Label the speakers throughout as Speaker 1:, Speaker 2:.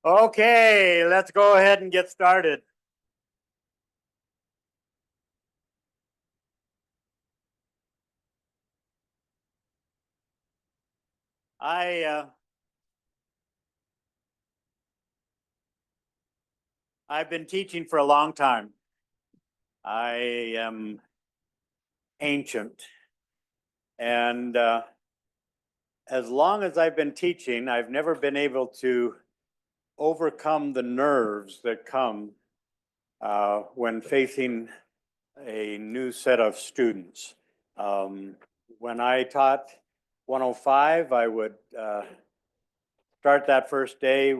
Speaker 1: Okay, let's go ahead and get started. I've been teaching for a long time. I am ancient, and as long as I've been teaching, I've never been able to overcome the nerves that come when facing a new set of students. When I taught 105, I would start that first day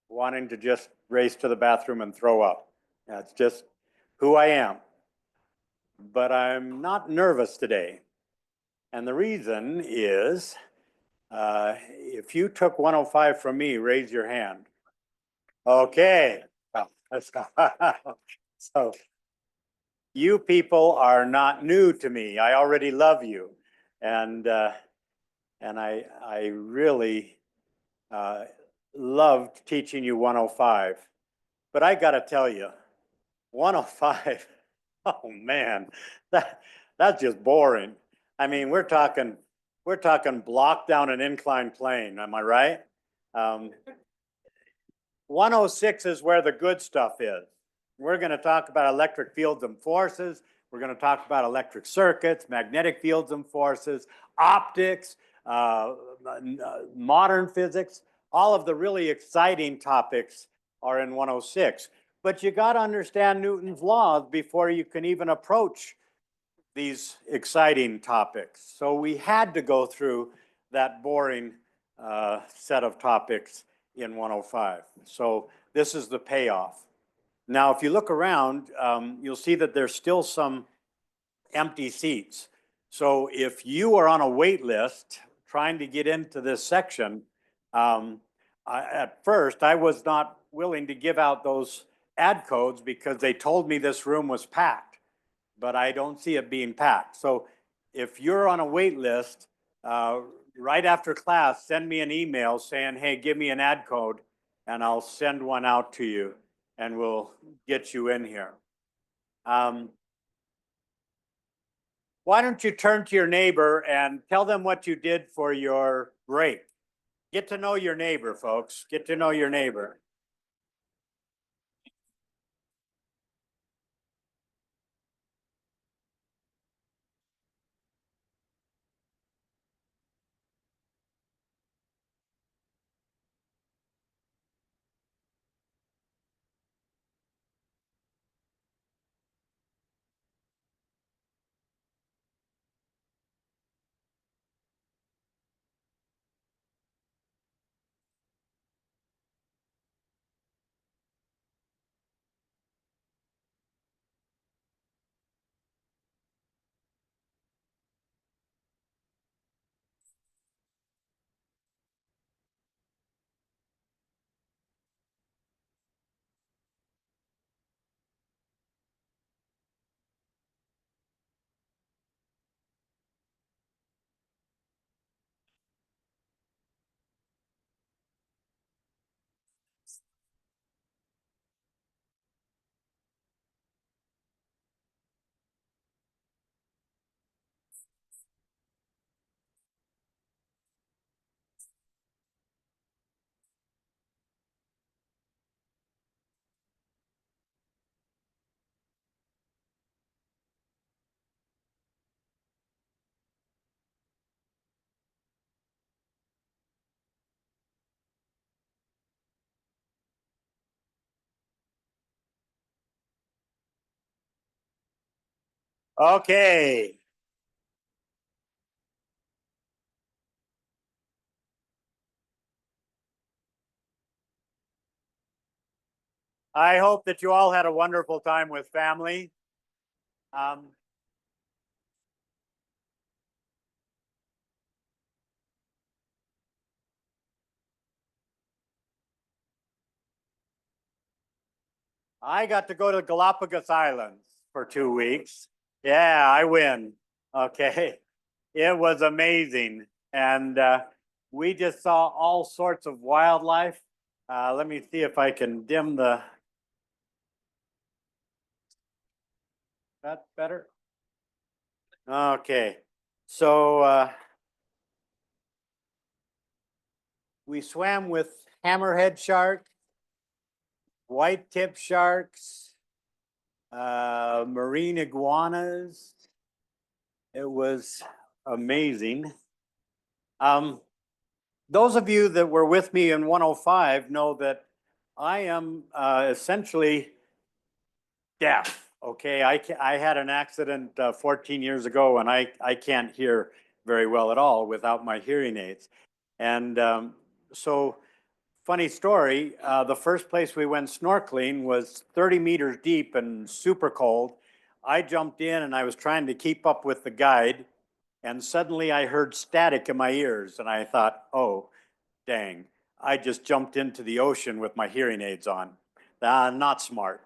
Speaker 1: wanting to just race to the bathroom and throw up. That's just who I am. But I'm not nervous today. And the reason is if you took 105 from me, raise your hand. Okay. So you people are not new to me. I already love you. And I really loved teaching you 105. But I got to tell you, 105, oh man, that's just boring. I mean, we're talking block down an inclined plane. Am I right? 106 is where the good stuff is. We're going to talk about electric fields and forces. We're going to talk about electric circuits, magnetic fields and forces, optics, modern physics. All of the really exciting topics are in 106. But you got to understand Newton's laws before you can even approach these exciting topics. So we had to go through that boring set of topics in 105. So this is the payoff. Now, if you look around, you'll see that there's still some empty seats. So if you are on a wait list trying to get into this section, at first I was not willing to give out those ad codes because they told me this room was packed, but I don't see it being packed. So if you're on a wait list, right after class, send me an email saying, hey, give me an ad code, and I'll send one out to you, and we'll get you in here. Why don't you turn to your neighbor and tell them what you did for your break? Get to know your neighbor, folks. Get to know your neighbor. Okay. I hope that you all had a wonderful time with family. Um, I got to go to Galapagos Islands for 2 weeks. Yeah, I win. Okay. It was amazing. And we just saw all sorts of wildlife. Let me see if I can dim the. That better? Okay, so we swam with hammerhead shark, white tip sharks, marine iguanas. It was amazing. Those of you that were with me in 105 know that I am essentially deaf. Okay, I had an accident 14 years ago, and I can't hear very well at all without my hearing aids. And so, funny story, the first place we went snorkeling was 30 meters deep and super cold. I jumped in and I was trying to keep up with the guide, and suddenly I heard static in my ears, and I thought, oh, dang, I just jumped into the ocean with my hearing aids on. Not smart.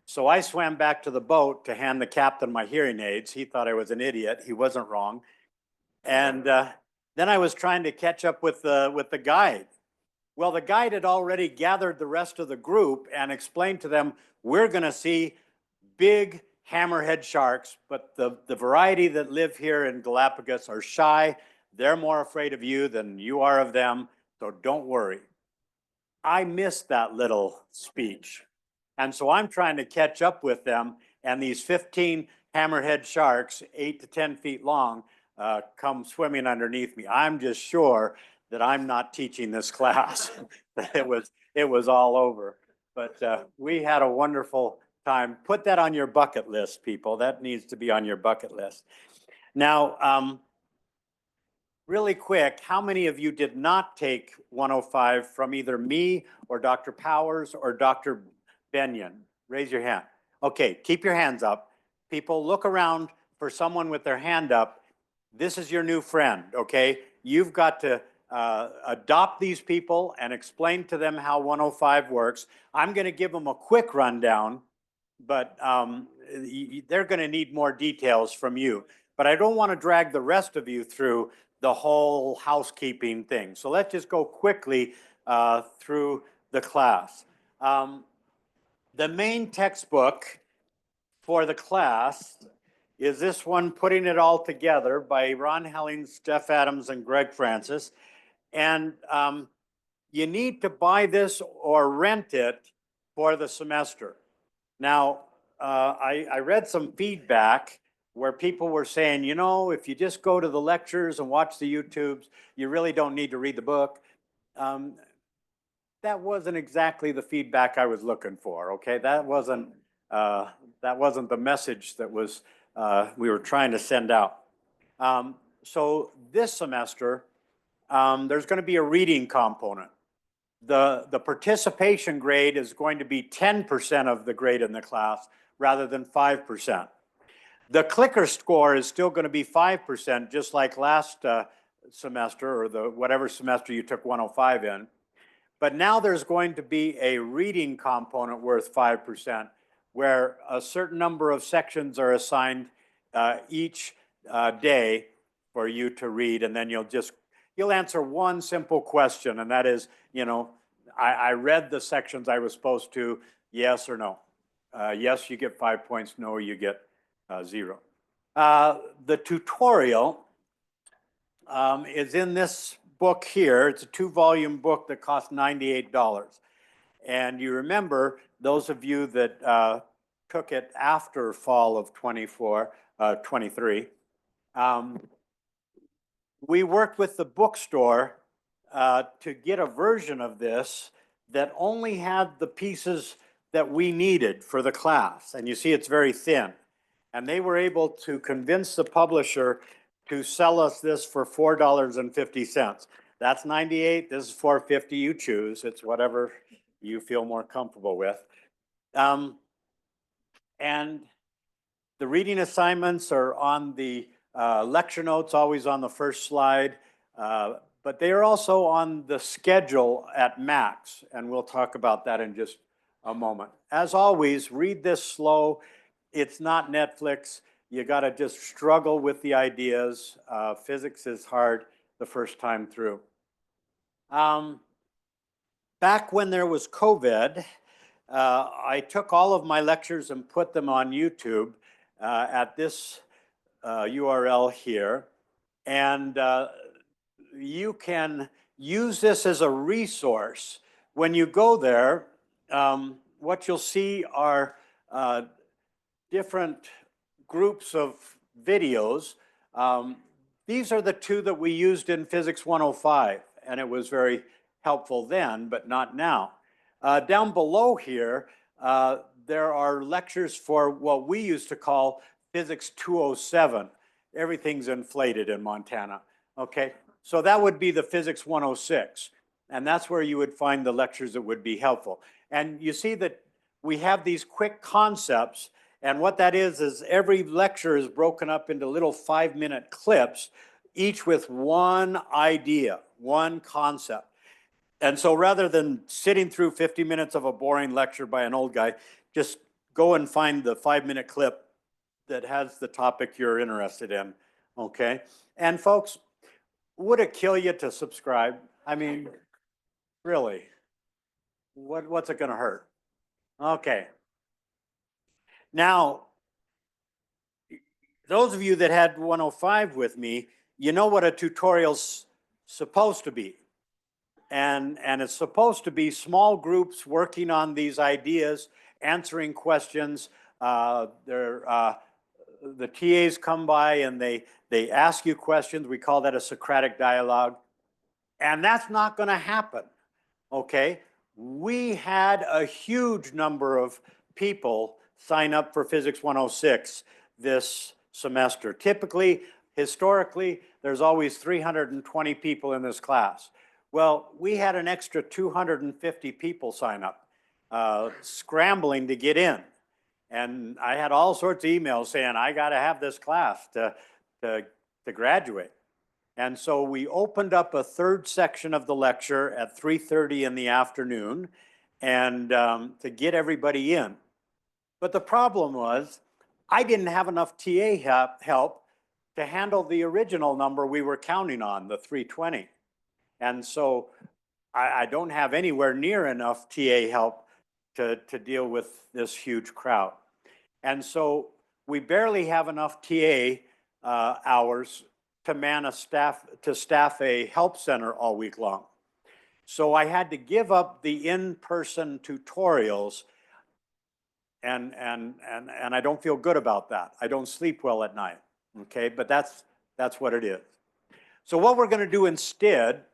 Speaker 1: So I swam back to the boat to hand the captain my hearing aids. He thought I was an idiot. He wasn't wrong. And then I was trying to catch up with the guide. Well, the guide had already gathered the rest of the group and explained to them, we're going to see big hammerhead sharks, but the variety that live here in Galapagos are shy. They're more afraid of you than you are of them, so don't worry. I missed that little speech. And so I'm trying to catch up with them, and these 15 hammerhead sharks, 8 to 10 feet long, come swimming underneath me. I'm just sure that I'm not teaching this class. it was all over. But we had a wonderful time. Put that on your bucket list, people. That needs to be on your bucket list. Now, really quick, how many of you did not take 105 from either me or Dr. Powers or Dr. Benyon? Raise your hand. Okay, keep your hands up. People, look around for someone with their hand up. This is your new friend, okay? You've got to adopt these people and explain to them how 105 works. I'm going to give them a quick rundown, but they're going to need more details from you. But I don't want to drag the rest of you through the whole housekeeping thing. So let's just go quickly through the class. The main textbook for the class is this one, Putting It All Together, by Ron Helling, Jeff Adams, and Greg Francis. And you need to buy this or rent it for the semester. Now, I read some feedback where people were saying, you know, if you just go to the lectures and watch the YouTubes, you really don't need to read the book. That wasn't exactly the feedback I was looking for. Okay, that wasn't the message that was we were trying to send out. So this semester, there's going to be a reading component. The participation grade is going to be 10% of the grade in the class rather than 5%. The clicker score is still going to be 5%, just like last semester or the whatever semester you took 105 in. But now there's going to be a reading component worth 5%, where a certain number of sections are assigned each day for you to read, and then you'll answer one simple question, and that is, you know, I read the sections I was supposed to, yes or no. Yes, you get 5 points. No, you get 0. The tutorial is in this book here. It's a 2-volume book that costs $98. And you remember, those of you that took it after fall of 23, we worked with the bookstore to get a version of this that only had the pieces that we needed for the class. And you see it's very thin. And they were able to convince the publisher to sell us this for $4.50. That's 98, this is $4.50, you choose. It's whatever you feel more comfortable with. And the reading assignments are on the lecture notes, always on the first slide, but they are also on the schedule at Max, and we'll talk about that in just a moment. As always, read this slow. It's not Netflix. You got to just struggle with the ideas. Physics is hard the first time through. back when there was COVID, I took all of my lectures and put them on YouTube at this URL here. And you can use this as a resource. When you go there, what you'll see are different groups of videos. These are the two that we used in Physics 105, and it was very helpful then, but not now. Down below here, there are lectures for what we used to call Physics 207. Everything's inflated in Montana, okay? So that would be the Physics 106, and that's where you would find the lectures that would be helpful. And you see that we have these quick concepts, and what that is every lecture is broken up into little 5-minute clips, each with one idea, one concept. And so rather than sitting through 50 minutes of a boring lecture by an old guy, just go and find the 5-minute clip that has the topic you're interested in, okay? And folks, would it kill you to subscribe? I mean, really, what's it gonna hurt? Okay. Now, those of you that had 105 with me, you know what a tutorial's supposed to be. And it's supposed to be small groups working on these ideas, answering questions. The TAs come by and they ask you questions. We call that a Socratic dialogue. And that's not going to happen, okay? We had a huge number of people sign up for Physics 106 this semester. Typically, historically, there's always 320 people in this class. Well, we had an extra 250 people sign up, scrambling to get in. And I had all sorts of emails saying, I got to have this class to graduate. And so we opened up a third section of the lecture at 3:30 in the afternoon and to get everybody in. But the problem was I didn't have enough TA help to handle the original number we were counting on, the 320. And so I don't have anywhere near enough TA help to deal with this huge crowd. And so we barely have enough TA hours to staff a help center all week long. So I had to give up the in-person tutorials, and I don't feel good about that. I don't sleep well at night, okay? But that's what it is. So what we're gonna do instead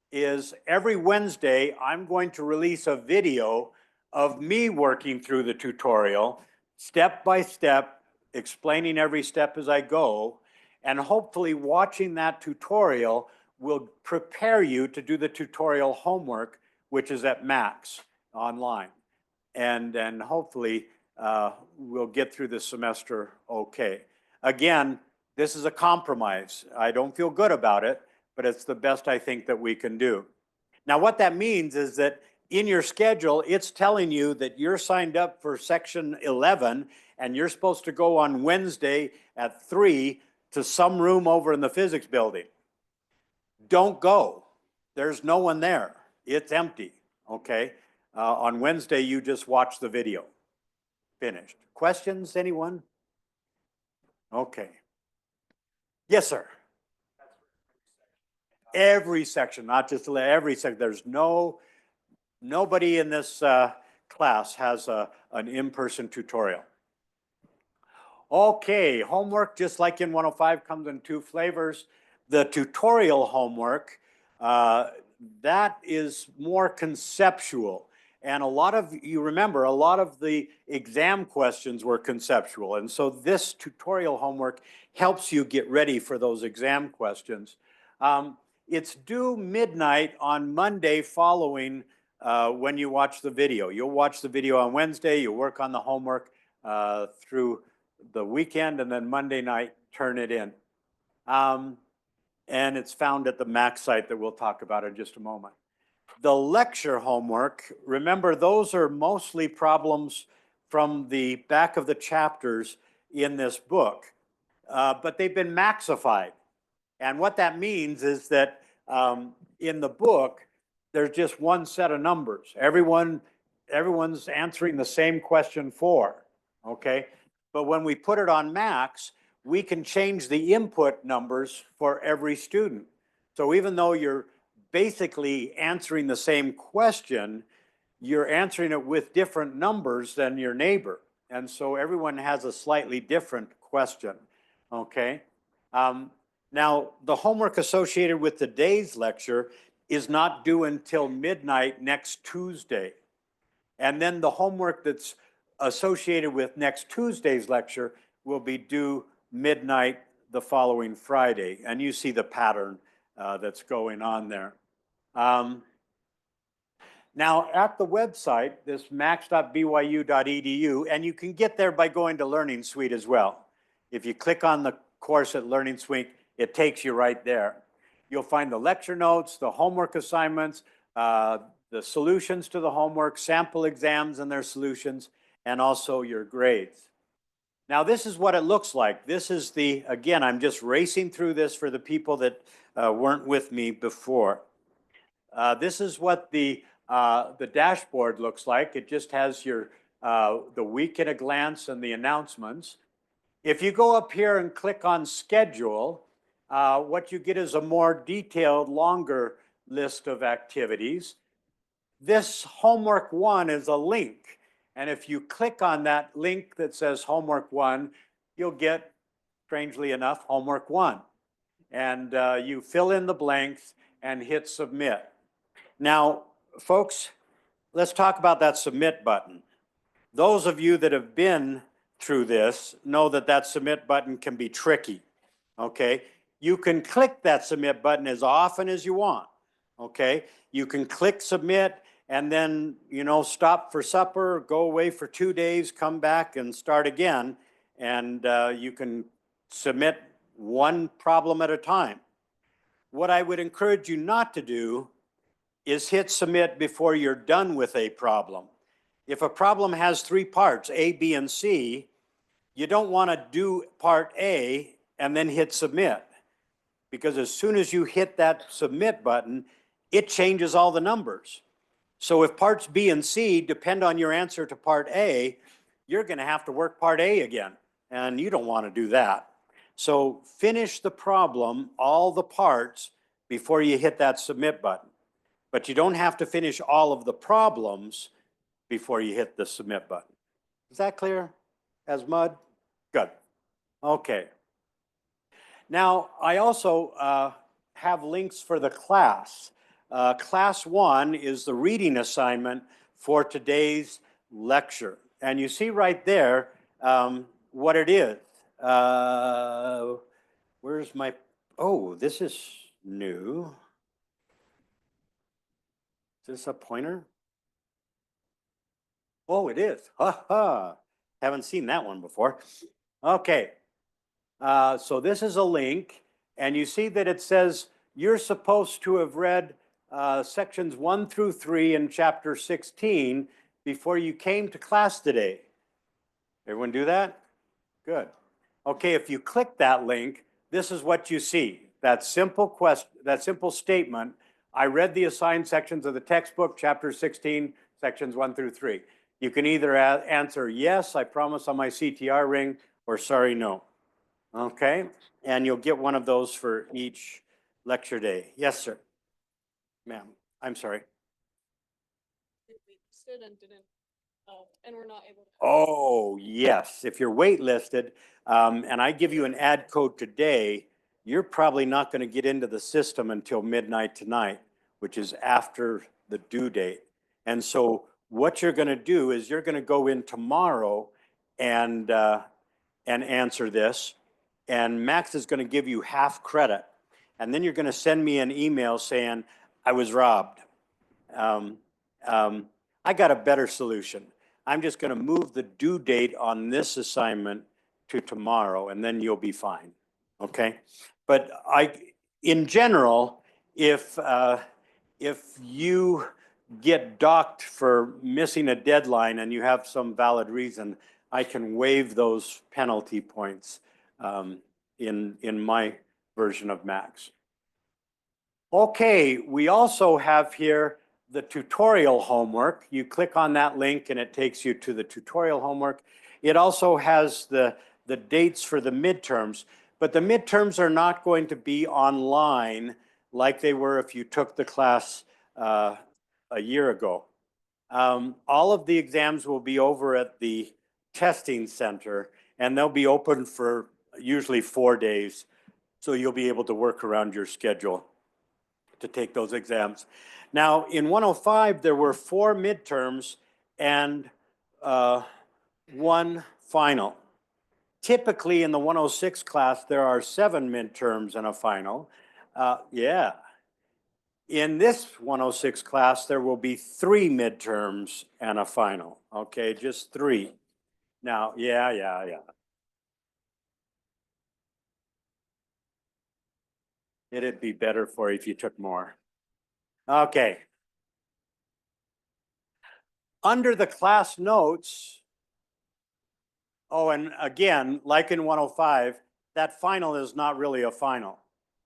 Speaker 1: is every Wednesday, I'm going to release a video of me working through the tutorial, step by step, explaining every step as I go, and hopefully watching that tutorial will prepare you to do the tutorial homework, which is at Max online. And hopefully we'll get through the semester okay. Again, this is a compromise. I don't feel good about it, but it's the best I think that we can do. Now, what that means is that in your schedule, it's telling you that you're signed up for section 11 and you're supposed to go on Wednesday at 3 to some room over in the physics building. Don't go. There's no one there. It's empty, okay? On Wednesday, you just watch the video. Finished. Questions, anyone? Okay. Yes, sir. Every section, not just every section. There's nobody in this class has an in-person tutorial. Okay, homework, just like in 105, comes in two flavors. The tutorial homework, that is more conceptual. And you remember, a lot of the exam questions were conceptual. And so this tutorial homework helps you get ready for those exam questions. It's due midnight on Monday following when you watch the video. You'll watch the video on Wednesday, you'll work on the homework through the weekend, and then Monday night, turn it in. And it's found at the Max site that we'll talk about in just a moment. The lecture homework, remember, those are mostly problems from the back of the chapters in this book, but they've been maxified. And what that means is that in the book, there's just one set of numbers. Everyone's answering the same question 4, okay? But when we put it on Max, we can change the input numbers for every student. So even though you're basically answering the same question, you're answering it with different numbers than your neighbor. And so everyone has a slightly different question, okay? Now, the homework associated with today's lecture is not due until midnight next Tuesday. And then the homework that's associated with next Tuesday's lecture will be due midnight the following Friday. And you see the pattern that's going on there. Now, at the website, this max.byu.edu, and you can get there by going to Learning Suite as well. If you click on the course at Learning Suite, it takes you right there. You'll find the lecture notes, the homework assignments, the solutions to the homework, sample exams and their solutions, and also your grades. Now, this is what it looks like. This is the, again, I'm just racing through this for the people that weren't with me before. This is what the dashboard looks like. It just has your the week at a glance and the announcements. If you go up here and click on schedule, what you get is a more detailed, longer list of activities. This homework 1 is a link. And if you click on that link that says homework 1, you'll get, strangely enough, homework 1. And you fill in the blanks and hit submit. Now, folks, let's talk about that submit button. Those of you that have been through this know that that submit button can be tricky, okay? You can click that submit button as often as you want, okay? You can click submit and then, you know, stop for supper, go away for 2 days, come back and start again. And you can submit one problem at a time. What I would encourage you not to do is hit submit before you're done with a problem. If a problem has 3 parts, A, B, and C, you don't want to do part A and then hit submit. Because as soon as you hit that submit button, it changes all the numbers. So if parts B and C depend on your answer to part A, you're going to have to work part A again. And you don't want to do that. So finish the problem, all the parts, before you hit that submit button. But you don't have to finish all of the problems before you hit the submit button. Is that clear as mud? Good. Okay. Now, I also have links for the class. Class 1 is the reading assignment for today's lecture. And you see right there what it is. Where's my, oh, this is new. Is this a pointer? Oh, it is. Ha ha. Haven't seen that one before. Okay. So this is a link, and you see that it says you're supposed to have read sections 1 through 3 in chapter 16 before you came to class today. Everyone do that? Good. Okay, if you click that link, this is what you see. That simple statement, I read the assigned sections of the textbook, chapter 16, sections 1 through 3. You can either answer yes, I promise on my CTR ring, or sorry, no. Okay, and you'll get one of those for each lecture day. Yes, sir. Ma'am, I'm sorry.
Speaker 2: And we're not able to.
Speaker 1: Oh, yes. If you're waitlisted and I give you an ad code today, you're probably not going to get into the system until midnight tonight, which is after the due date. And so what you're going to do is you're going to go in tomorrow and answer this. And Max is going to give you half credit. And then you're going to send me an email saying, I was robbed. I got a better solution. I'm just going to move the due date on this assignment to tomorrow, and then you'll be fine. Okay? But in general, if you get docked for missing a deadline and you have some valid reason, I can waive those penalty points in my version of Max. Okay, we also have here the tutorial homework. You click on that link and it takes you to the tutorial homework. It also has the dates for the midterms, but the midterms are not going to be online like they were if you took the class a year ago. All of the exams will be over at the testing center, and they'll be open for usually 4 days. So you'll be able to work around your schedule to take those exams. Now, in 105, there were 4 midterms and 1 final. Typically in the 106 class, there are 7 midterms and a final. Yeah. In this 106 class, there will be 3 midterms and a final. Okay, just 3. Now, yeah. It'd be better for you if you took more. Okay. Under the class notes, oh, and again, like in 105, that final is not really a final.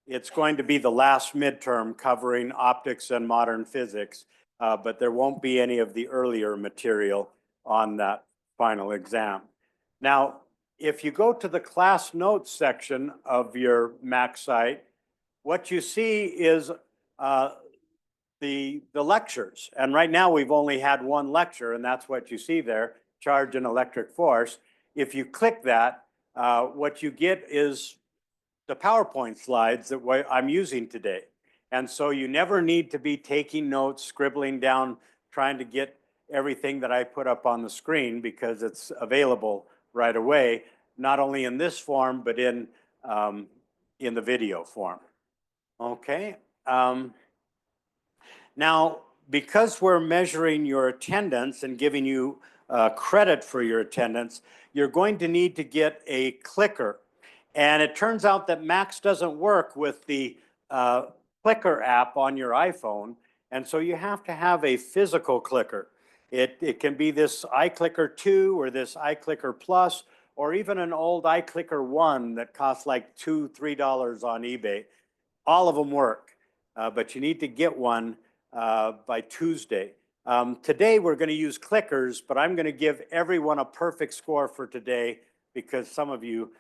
Speaker 1: It's going to be the last midterm covering optics and modern physics, but there won't be any of the earlier material on that final exam. Now, if you go to the class notes section of your MAC site, what you see is the lectures. And right now we've only had 1 lecture, and that's what you see there, charge and electric force. If you click that, what you get is the PowerPoint slides that I'm using today. And so you never need to be taking notes, scribbling down, trying to get everything that I put up on the screen, because it's available right away, not only in this form, but in the video form. Okay. Now, because we're measuring your attendance and giving you credit for your attendance, you're going to need to get a clicker. And it turns out that Max doesn't work with the clicker app on your iPhone. And so you have to have a physical clicker. It can be this iClicker 2 or this iClicker Plus, or even an old iClicker 1 that costs like $2, $3 on eBay. All of them work, but you need to get one by Tuesday. Today we're going to use clickers, but I'm going to give everyone a perfect score for today because some of you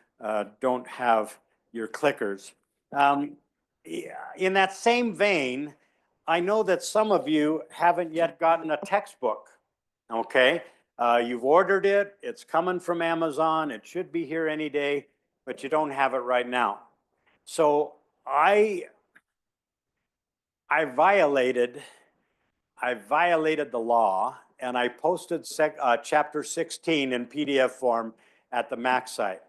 Speaker 1: don't have your clickers. In that same vein, I know that some of you haven't yet gotten a textbook, okay? You've ordered it, it's coming from Amazon, it should be here any day, but you don't have it right now. So I violated the law, and I posted chapter 16 in PDF form at the MAC site.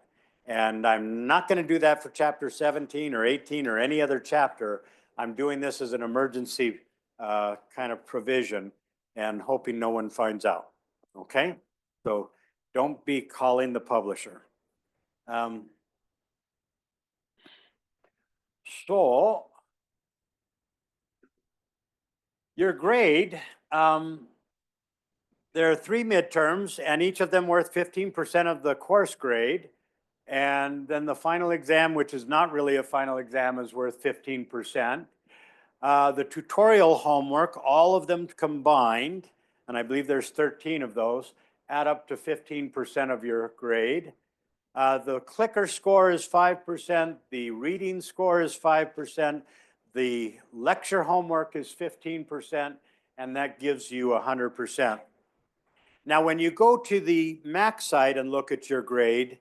Speaker 1: And I'm not going to do that for chapter 17 or 18 or any other chapter. I'm doing this as an emergency kind of provision and hoping no one finds out. Okay? So don't be calling the publisher. So your grade, there are 3 midterms, and each of them worth 15% of the course grade. And then the final exam, which is not really a final exam, is worth 15%. The tutorial homework, all of them combined, and I believe there's 13 of those, add up to 15% of your grade. The clicker score is 5%, the reading score is 5%, the lecture homework is 15%, and that gives you 100%. Now, when you go to the MAC site and look at your grade,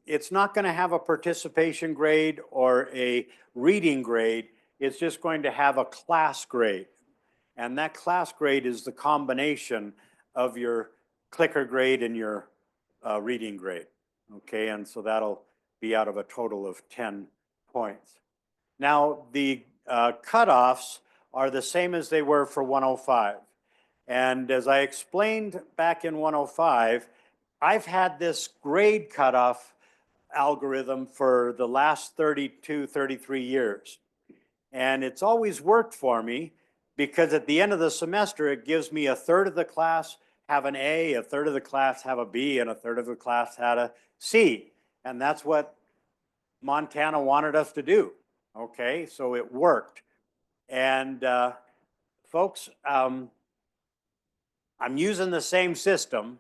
Speaker 1: it's not going to have a participation grade or a reading grade. It's just going to have a class grade. And that class grade is the combination of your clicker grade and your reading grade. Okay, and so that'll be out of a total of 10 points. Now, the cutoffs are the same as they were for 105. And as I explained back in 105, I've had this grade cutoff algorithm for the last 32, 33 years. And it's always worked for me because at the end of the semester, it gives me 1/3 of the class have an A, 1/3 of the class have a B, and 1/3 of the class had a C. And that's what Montana wanted us to do. Okay, so it worked. And folks, I'm using the same system,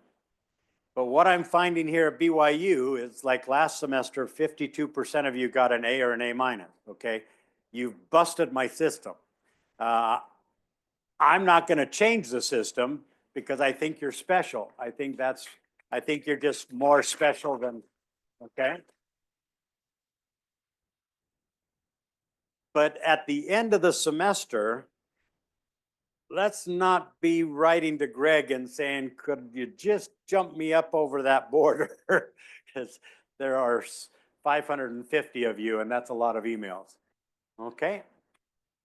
Speaker 1: but what I'm finding here at BYU is like last semester, 52% of you got an A or an A minus, okay? You've busted my system. I'm not going to change the system because I think you're special. I think you're just more special than, okay? But at the end of the semester, let's not be writing to Greg and saying, could you just jump me up over that border? Because there are 550 of you and that's a lot of emails. Okay.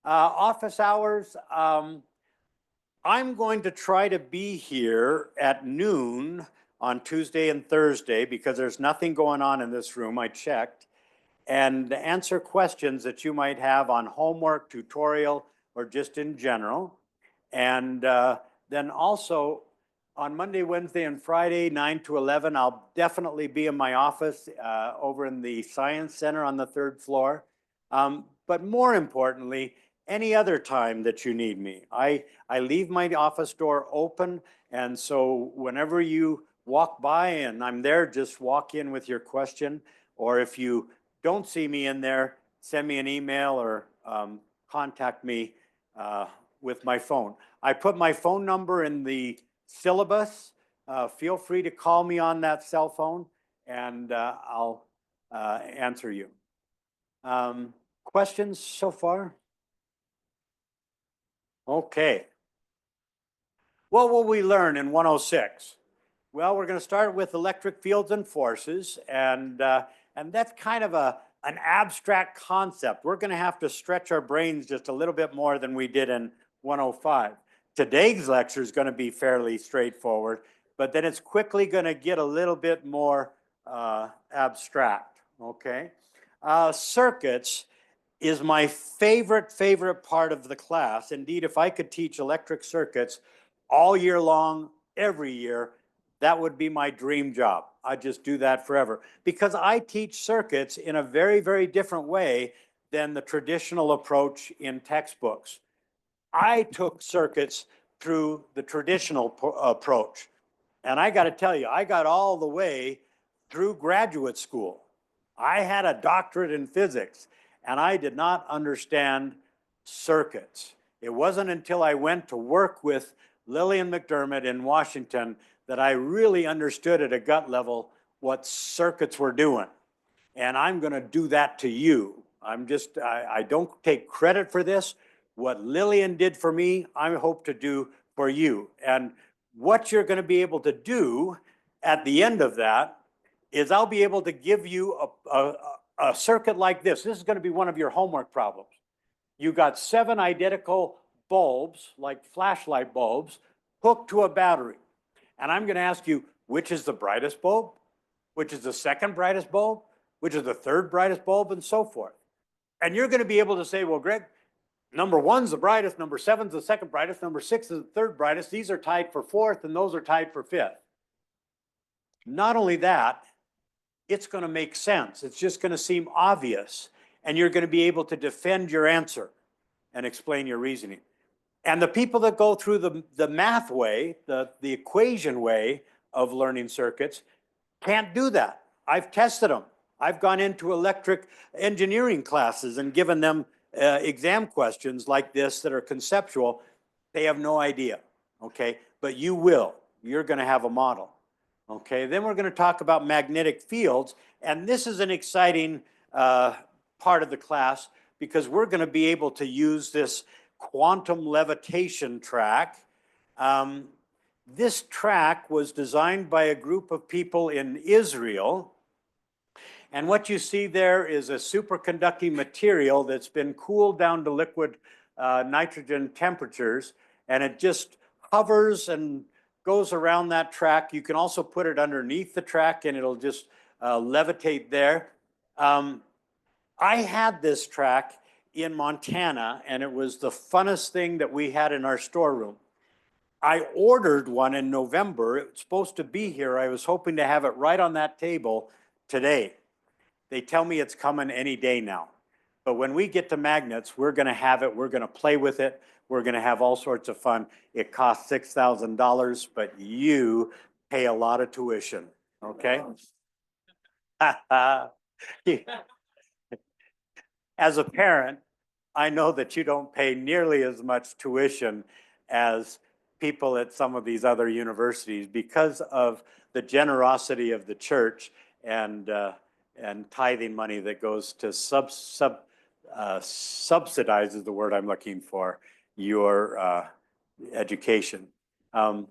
Speaker 1: Office hours. I'm going to try to be here at noon on Tuesday and Thursday because there's nothing going on in this room. I checked. And answer questions that you might have on homework, tutorial, or just in general. And then also on Monday, Wednesday, and Friday, 9 to 11, I'll definitely be in my office over in the Science Center on the 3rd floor. But more importantly, any other time that you need me. I leave my office door open, and so whenever you walk by and I'm there, just walk in with your question, or if you don't see me in there, send me an email or contact me with my phone. I put my phone number in the syllabus. Feel free to call me on that cell phone and I'll answer you. Questions so far? Okay. What will we learn in 106? Well, we're going to start with electric fields and forces, and that's kind of an abstract concept. We're going to have to stretch our brains just a little bit more than we did in 105. Today's lecture is going to be fairly straightforward, but then it's quickly going to get a little bit more abstract, okay? Circuits is my favorite part of the class. Indeed, if I could teach electric circuits all year long, every year, that would be my dream job. I'd just do that forever because I teach circuits in a very different way than the traditional approach in textbooks. I took circuits through the traditional approach. And I got to tell you, I got all the way through graduate school. I had a doctorate in physics and I did not understand circuits. It wasn't until I went to work with Lillian McDermott in Washington that I really understood at a gut level what circuits were doing. And I'm going to do that to you. I don't take credit for this. What Lillian did for me, I hope to do for you. And what you're going to be able to do at the end of that is I'll be able to give you a circuit like this. This is going to be one of your homework problems. You got 7 identical bulbs, like flashlight bulbs, hooked to a battery. And I'm going to ask you, which is the brightest bulb? Which is the second brightest bulb? Which is the third brightest bulb, and so forth. And you're going to be able to say, well, Greg, number 1's the brightest, number 7's the second brightest, number 6 is the third brightest. These are tied for 4th, and those are tied for 5th. Not only that, it's going to make sense. It's just going to seem obvious, and you're going to be able to defend your answer and explain your reasoning. And the people that go through the math way, the equation way of learning circuits, can't do that. I've tested them. I've gone into electric engineering classes and given them exam questions like this that are conceptual. They have no idea, okay? But you will. You're going to have a model, okay? Then we're going to talk about magnetic fields, and this is an exciting part of the class because we're going to be able to use this quantum levitation track. This track was designed by a group of people in Israel. And what you see there is a superconducting material that's been cooled down to liquid nitrogen temperatures, and it just hovers and goes around that track. You can also put it underneath the track and it'll just levitate there. I had this track in Montana, and it was the funnest thing that we had in our storeroom. I ordered one in November. It's supposed to be here. I was hoping to have it right on that table today. They tell me it's coming any day now. But when we get to magnets, we're gonna have it, we're gonna play with it, we're gonna have all sorts of fun. It costs $6,000, but you pay a lot of tuition, okay? As a parent, I know that you don't pay nearly as much tuition as people at some of these other universities because of the generosity of the church and tithing money that goes to subsidize is the word I'm looking for, your education. On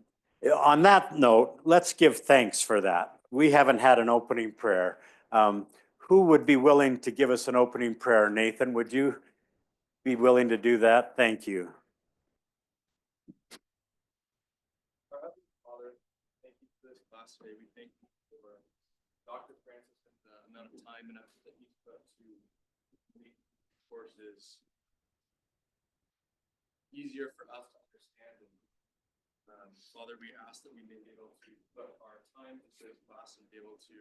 Speaker 1: that note, let's give thanks for that. We haven't had an opening prayer. Who would be willing to give us an opening prayer? Nathan, would you be willing to do that? Thank you.
Speaker 3: Our Heavenly Father, thank you for this class today. We thank you for Dr. Francis and the amount of time and effort that he's put to make courses easier for us to understand. And Father, we ask that we may be able to put our time into this class and be able to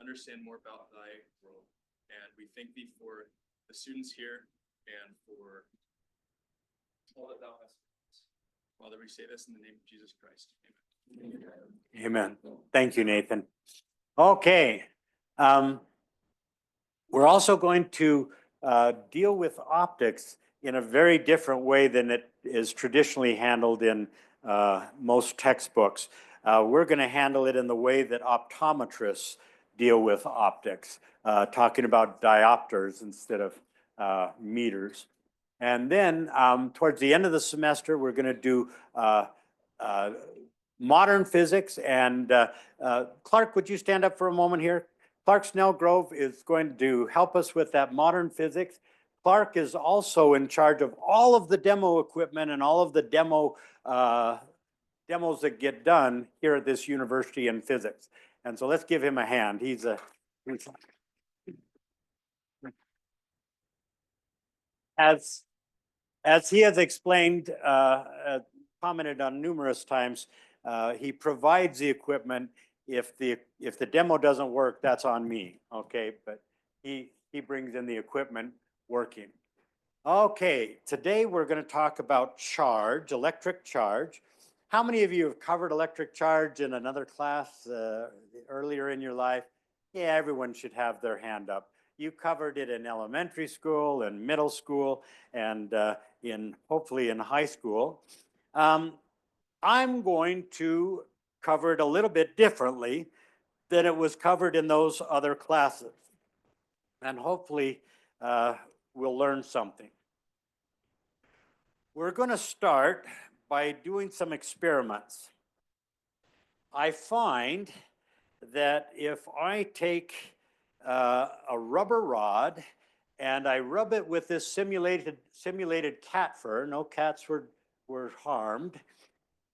Speaker 3: understand more about thy world. And we thank thee for the students here and for all that thou hast. Father, we say this in the name of Jesus Christ. Amen.
Speaker 1: Amen. Thank you, Nathan. Okay. We're also going to deal with optics in a very different way than it is traditionally handled in most textbooks. We're going to handle it in the way that optometrists deal with optics, talking about diopters instead of meters. And then towards the end of the semester, we're going to do modern physics. And Clark, would you stand up for a moment here? Clark Snellgrove is going to help us with that modern physics. Clark is also in charge of all of the demo equipment and all of the demos that get done here at this university in physics. And so let's give him a hand. As he has explained, commented on numerous times, he provides the equipment. If the demo doesn't work, that's on me, okay? But he brings in the equipment working. Okay, today we're going to talk about charge, electric charge. How many of you have covered electric charge in another class earlier in your life? Yeah, everyone should have their hand up. You covered it in elementary school and middle school and hopefully in high school. I'm going to cover it a little bit differently than it was covered in those other classes. And hopefully we'll learn something. We're going to start by doing some experiments. I find that if I take a rubber rod and I rub it with this simulated cat fur, no cats were harmed.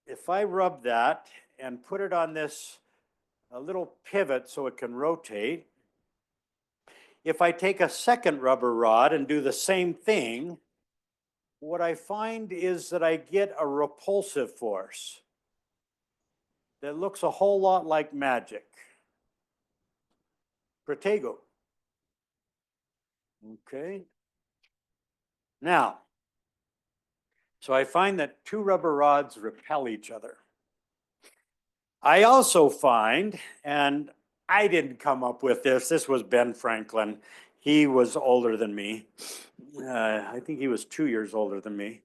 Speaker 1: If I rub that and put it on this little pivot so it can rotate, if I take a second rubber rod and do the same thing, what I find is that I get a repulsive force that looks a whole lot like magic. Protego. Okay. Now, so I find that two rubber rods repel each other. I also find, and I didn't come up with this was Ben Franklin. He was older than me. I think he was 2 years older than me.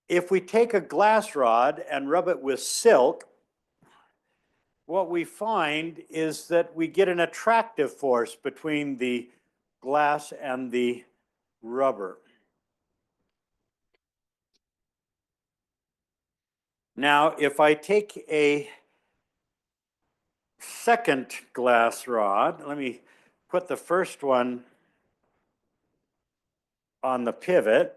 Speaker 1: If we take a glass rod and rub it with silk, what we find is that we get an attractive force between the glass and the rubber. Now, if I take a second glass rod, let me put the first one on the pivot.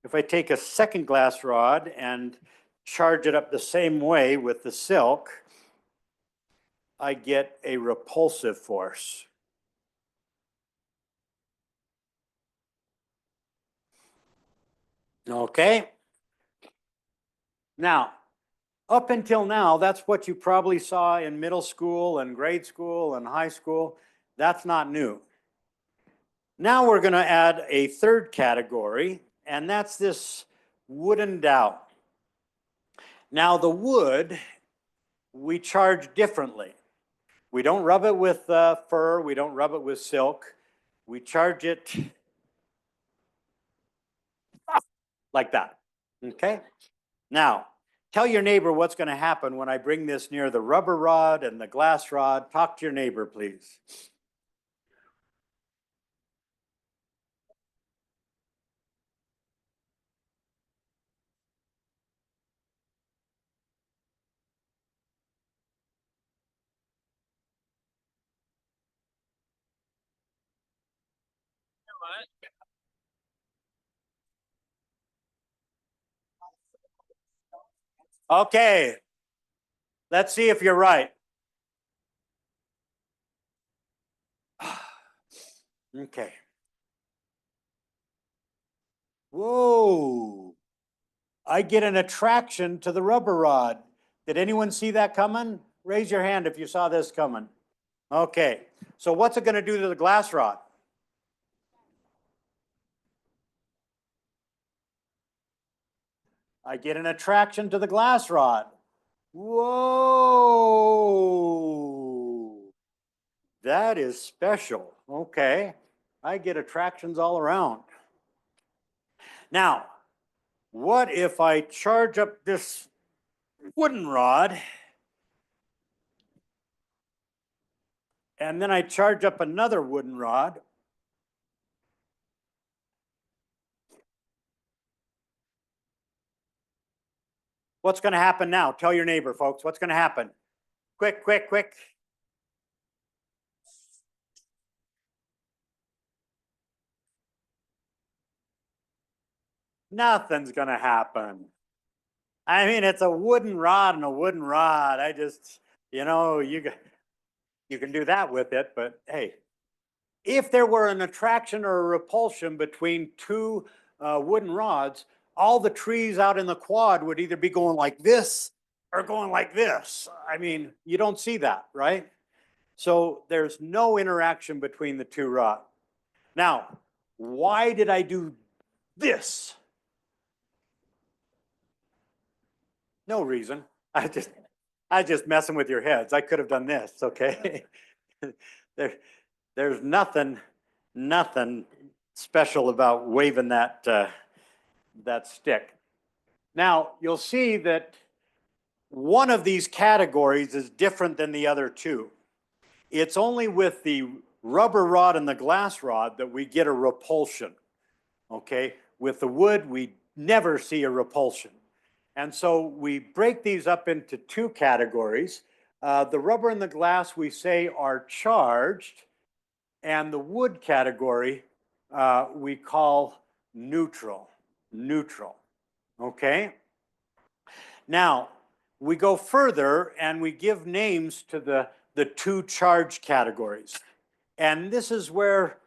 Speaker 1: If I take a second glass rod and charge it up the same way with the silk, I get a repulsive force. Okay? Now, up until now, that's what you probably saw in middle school and grade school and high school. That's not new. Now we're going to add a third category, and that's this wooden dowel. Now the wood, we charge differently. We don't rub it with fur, we don't rub it with silk. We charge it like that, okay? Now, tell your neighbor what's going to happen when I bring this near the rubber rod and the glass rod. Talk to your neighbor, please. Okay, let's see if you're right. Okay. Whoa. I get an attraction to the rubber rod. Did anyone see that coming? Raise your hand if you saw this coming. Okay, so what's it going to do to the glass rod? I get an attraction to the glass rod. Whoa. That is special. Okay, I get attractions all around. Now, what if I charge up this wooden rod and then I charge up another wooden rod? What's going to happen now? Tell your neighbor, folks, what's going to happen? Quick, quick, quick. Nothing's going to happen. I mean, it's a wooden rod and a wooden rod. I just, you know, you can do that with it, but hey, if there were an attraction or a repulsion between two wooden rods, all the trees out in the quad would either be going like this or going like this. I mean, you don't see that, right? So there's no interaction between the two rods. Now, why did I do this? No reason. I just messing with your heads. I could have done this, okay? There's nothing special about waving that that stick. Now, you'll see that one of these categories is different than the other two. It's only with the rubber rod and the glass rod that we get a repulsion, okay? With the wood, we never see a repulsion. And so we break these up into two categories. The rubber and the glass, we say, are charged, and the wood category we call neutral. Neutral, okay? Now, we go further and we give names to the two charge categories. And this is where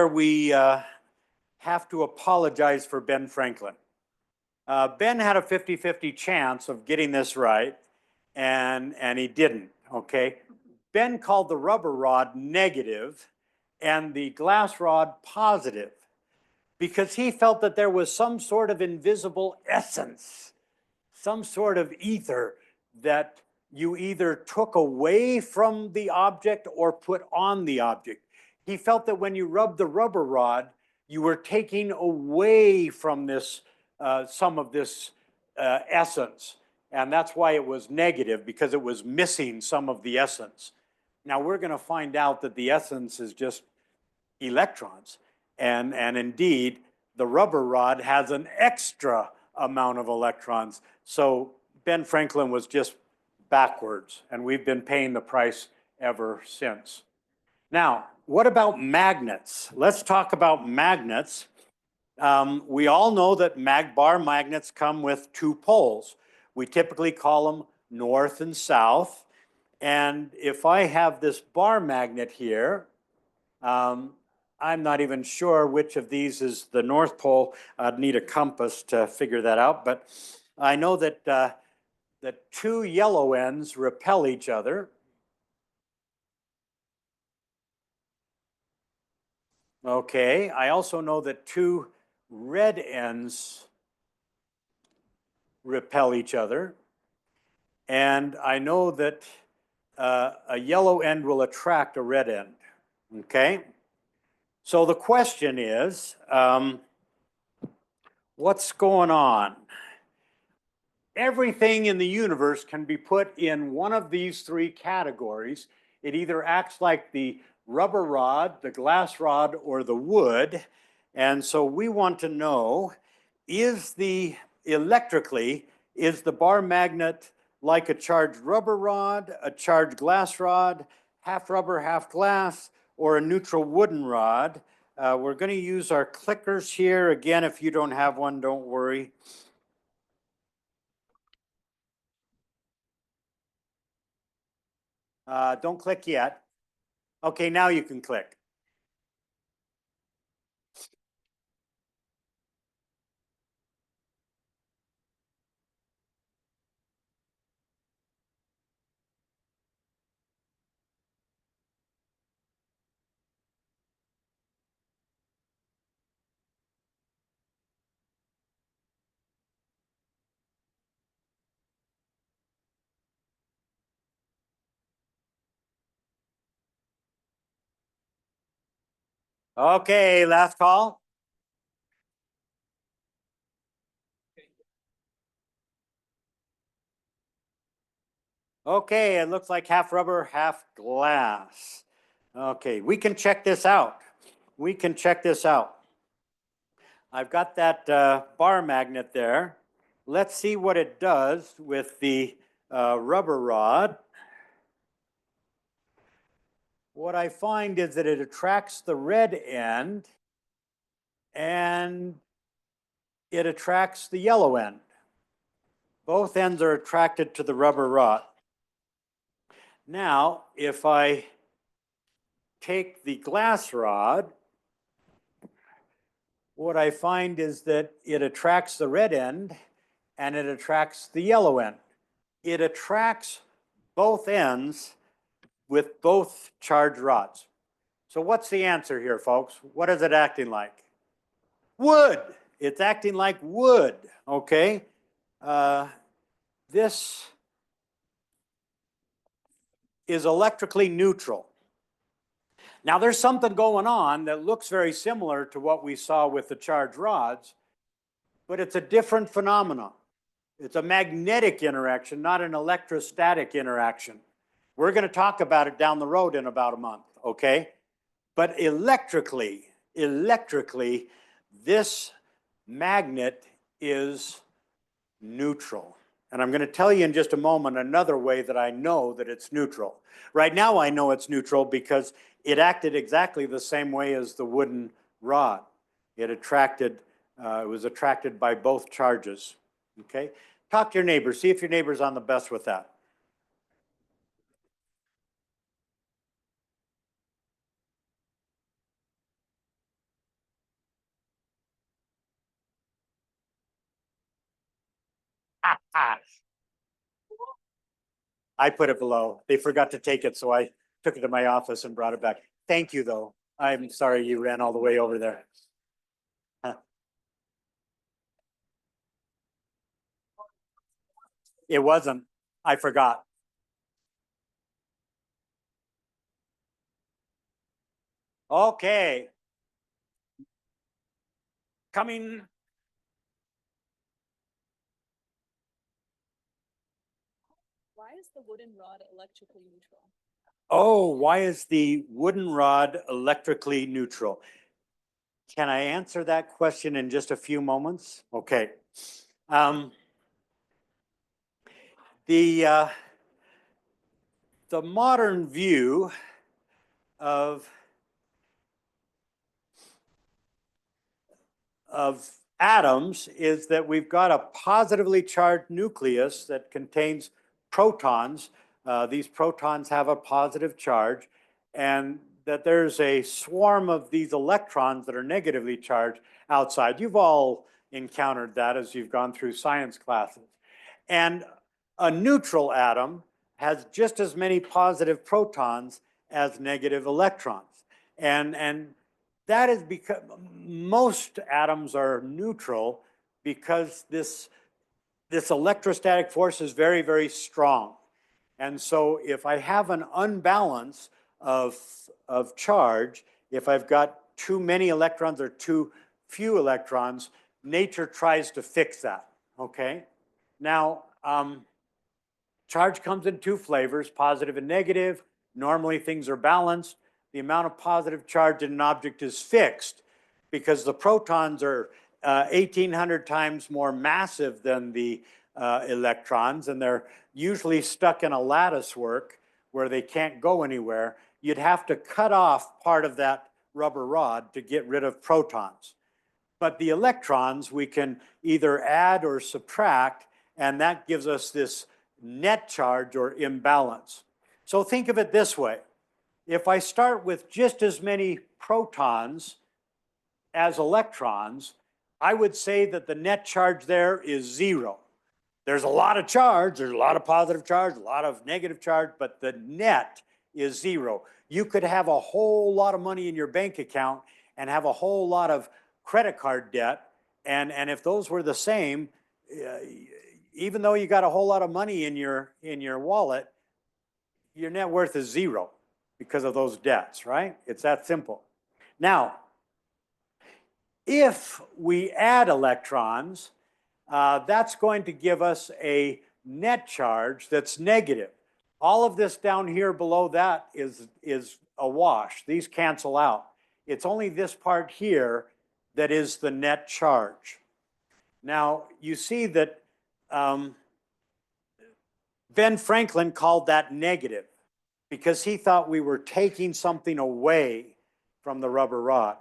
Speaker 1: we have to apologize for Ben Franklin. Ben had a 50-50 chance of getting this right, and he didn't, okay? Ben called the rubber rod negative and the glass rod positive because he felt that there was some sort of invisible essence, some sort of ether that you either took away from the object or put on the object. He felt that when you rubbed the rubber rod, you were taking away from this, some of this essence. And that's why it was negative, because it was missing some of the essence. Now we're going to find out that the essence is just electrons. And indeed, the rubber rod has an extra amount of electrons. So Ben Franklin was just backwards, and we've been paying the price ever since. Now, what about magnets? Let's talk about magnets. We all know that bar magnets come with two poles. We typically call them north and south. And if I have this bar magnet here, I'm not even sure which of these is the North Pole. I'd need a compass to figure that out. But I know that the two yellow ends repel each other. Okay, I also know that two red ends repel each other. And I know that a yellow end will attract a red end, okay? So the question is, what's going on? Everything in the universe can be put in one of these three categories. It either acts like the rubber rod, the glass rod, or the wood. And so we want to know, electrically, is the bar magnet like a charged rubber rod, a charged glass rod, half rubber, half glass, or a neutral wooden rod? We're going to use our clickers here. Again, if you don't have one, don't worry. Don't click yet. Okay, now you can click. Okay, last call. Okay, it looks like half rubber, half glass. Okay, we can check this out. We can check this out. I've got that bar magnet there. Let's see what it does with the rubber rod. What I find is that it attracts the red end and it attracts the yellow end. Both ends are attracted to the rubber rod. Now, if I take the glass rod, what I find is that it attracts the red end and it attracts the yellow end. It attracts both ends with both charged rods. So what's the answer here, folks? What is it acting like? Wood. It's acting like wood, okay? This is electrically neutral. Now there's something going on that looks very similar to what we saw with the charged rods, but it's a different phenomenon. It's a magnetic interaction, not an electrostatic interaction. We're going to talk about it down the road in about a month, okay? But electrically, this magnet is neutral. And I'm going to tell you in just a moment another way that I know that it's neutral. Right now I know it's neutral because it acted exactly the same way as the wooden rod. It was attracted by both charges, okay? Talk to your neighbor, see if your neighbor's on the bus with that. I put it below. They forgot to take it, so I took it to my office and brought it back. Thank you, though. I'm sorry you ran all the way over there. It wasn't. I forgot. Okay. Coming.
Speaker 2: Why is the wooden rod electrically neutral?
Speaker 1: Oh, why is the wooden rod electrically neutral? Can I answer that question in just a few moments? Okay. The modern view of atoms is that we've got a positively charged nucleus that contains protons. These protons have a positive charge, and that there's a swarm of these electrons that are negatively charged outside. You've all encountered that as you've gone through science classes. And a neutral atom has just as many positive protons as negative electrons. And that is because most atoms are neutral because this electrostatic force is very, very strong. And so if I have an unbalance of charge, if I've got too many electrons or too few electrons, nature tries to fix that, okay? Now, charge comes in two flavors, positive and negative. Normally things are balanced. The amount of positive charge in an object is fixed because the protons are 1,800 times more massive than the electrons, and they're usually stuck in a lattice work where they can't go anywhere. You'd have to cut off part of that rubber rod to get rid of protons. But the electrons we can either add or subtract, and that gives us this net charge or imbalance. So think of it this way. If I start with just as many protons as electrons, I would say that the net charge there is 0. There's a lot of charge, there's a lot of positive charge, a lot of negative charge, but the net is 0. You could have a whole lot of money in your bank account and have a whole lot of credit card debt, and if those were the same, even though you got a whole lot of money in your wallet, your net worth is 0 because of those debts, right? It's that simple. Now, if we add electrons, that's going to give us a net charge that's negative. All of this down here below that is a wash. These cancel out. It's only this part here that is the net charge. Now, you see that Ben Franklin called that negative because he thought we were taking something away from the rubber rod.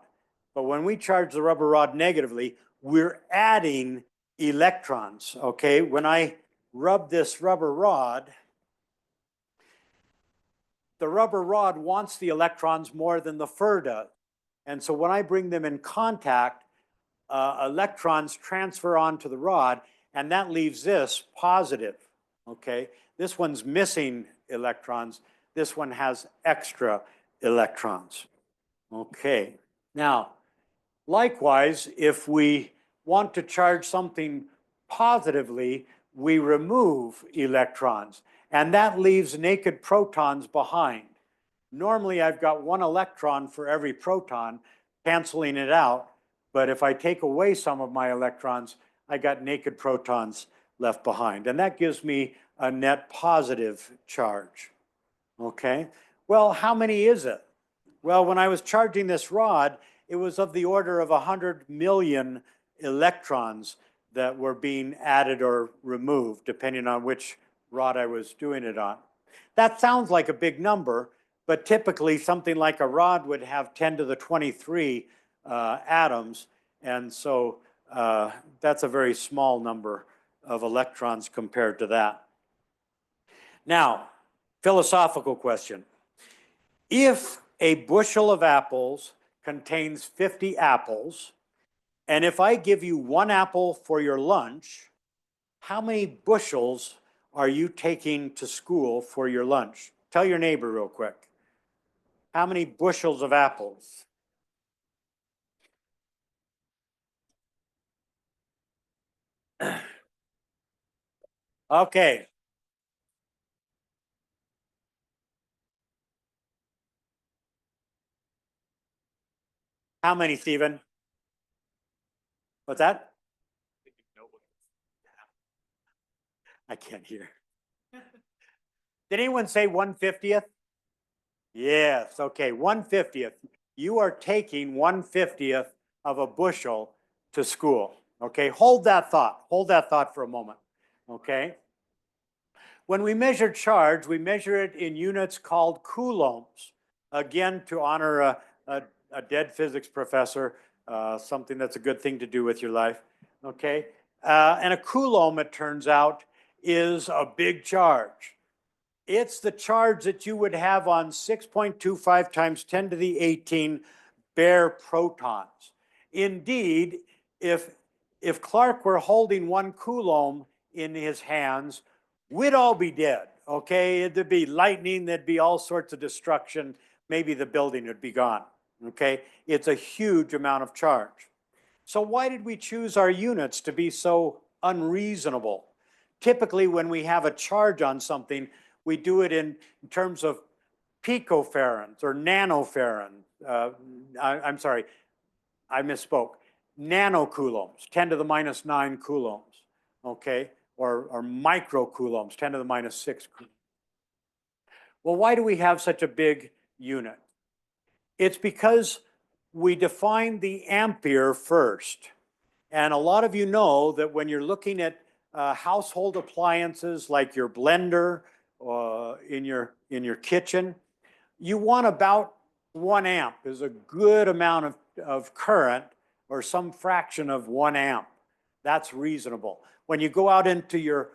Speaker 1: But when we charge the rubber rod negatively, we're adding electrons, okay? When I rub this rubber rod, the rubber rod wants the electrons more than the fur does. And so when I bring them in contact, electrons transfer onto the rod, and that leaves this positive, okay? This one's missing electrons. This one has extra electrons, okay? Now, likewise, if we want to charge something positively, we remove electrons, and that leaves naked protons behind. Normally, I've got 1 electron for every proton, canceling it out, but if I take away some of my electrons, I got naked protons left behind, and that gives me a net positive charge, okay? Well, how many is it? Well, when I was charging this rod, it was of the order of 100 million electrons that were being added or removed, depending on which rod I was doing it on. That sounds like a big number, but typically something like a rod would have 10 to the 23 atoms, and so that's a very small number of electrons compared to that. Now, philosophical question. If a bushel of apples contains 50 apples, and if I give you 1 apple for your lunch, how many bushels are you taking to school for your lunch? Tell your neighbor real quick. How many bushels of apples? Okay. How many, Stephen? What's that? I can't hear. Did anyone say 1/50th? Yes, okay, 1/50th. You are taking 1/50th of a bushel to school, okay? Hold that thought for a moment, okay? When we measure charge, we measure it in units called coulombs. Again, to honor a dead physics professor, something that's a good thing to do with your life, okay? And a coulomb, it turns out, is a big charge. It's the charge that you would have on 6.25 times 10 to the 18 bare protons. Indeed, if Clark were holding 1 coulomb in his hands, we'd all be dead, okay? There'd be lightning, there'd be all sorts of destruction. Maybe the building would be gone, okay? It's a huge amount of charge. So why did we choose our units to be so unreasonable? Typically, when we have a charge on something, we do it in terms of picofarads or nanofarads. I'm sorry, I misspoke. Nanocoulombs, 10 to the minus 9 coulombs, okay? Or microcoulombs, 10 to the minus 6 coulombs. Well, why do we have such a big unit? It's because we defined the ampere first. And a lot of you know that when you're looking at household appliances like your blender in your kitchen, you want about 1 amp is a good amount of current, or some fraction of 1 amp. That's reasonable. When you go out into your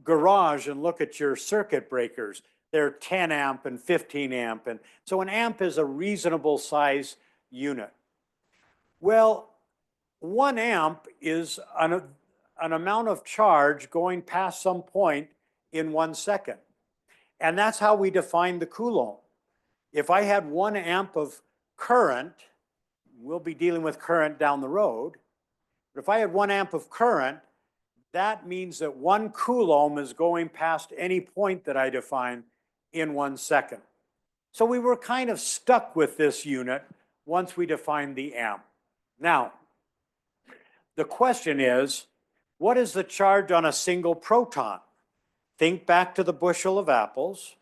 Speaker 1: garage and look at your circuit breakers, they're 10 amp and 15 amp. And so an amp is a reasonable size unit. Well, 1 amp is an amount of charge going past some point in 1 second. And that's how we define the coulomb. If I had 1 amp of current, we'll be dealing with current down the road. But if I had 1 amp of current, that means that 1 coulomb is going past any point that I define in 1 second. So we were kind of stuck with this unit once we defined the amp. Now, the question is, what is the charge on a single proton? Think back to the bushel of apples.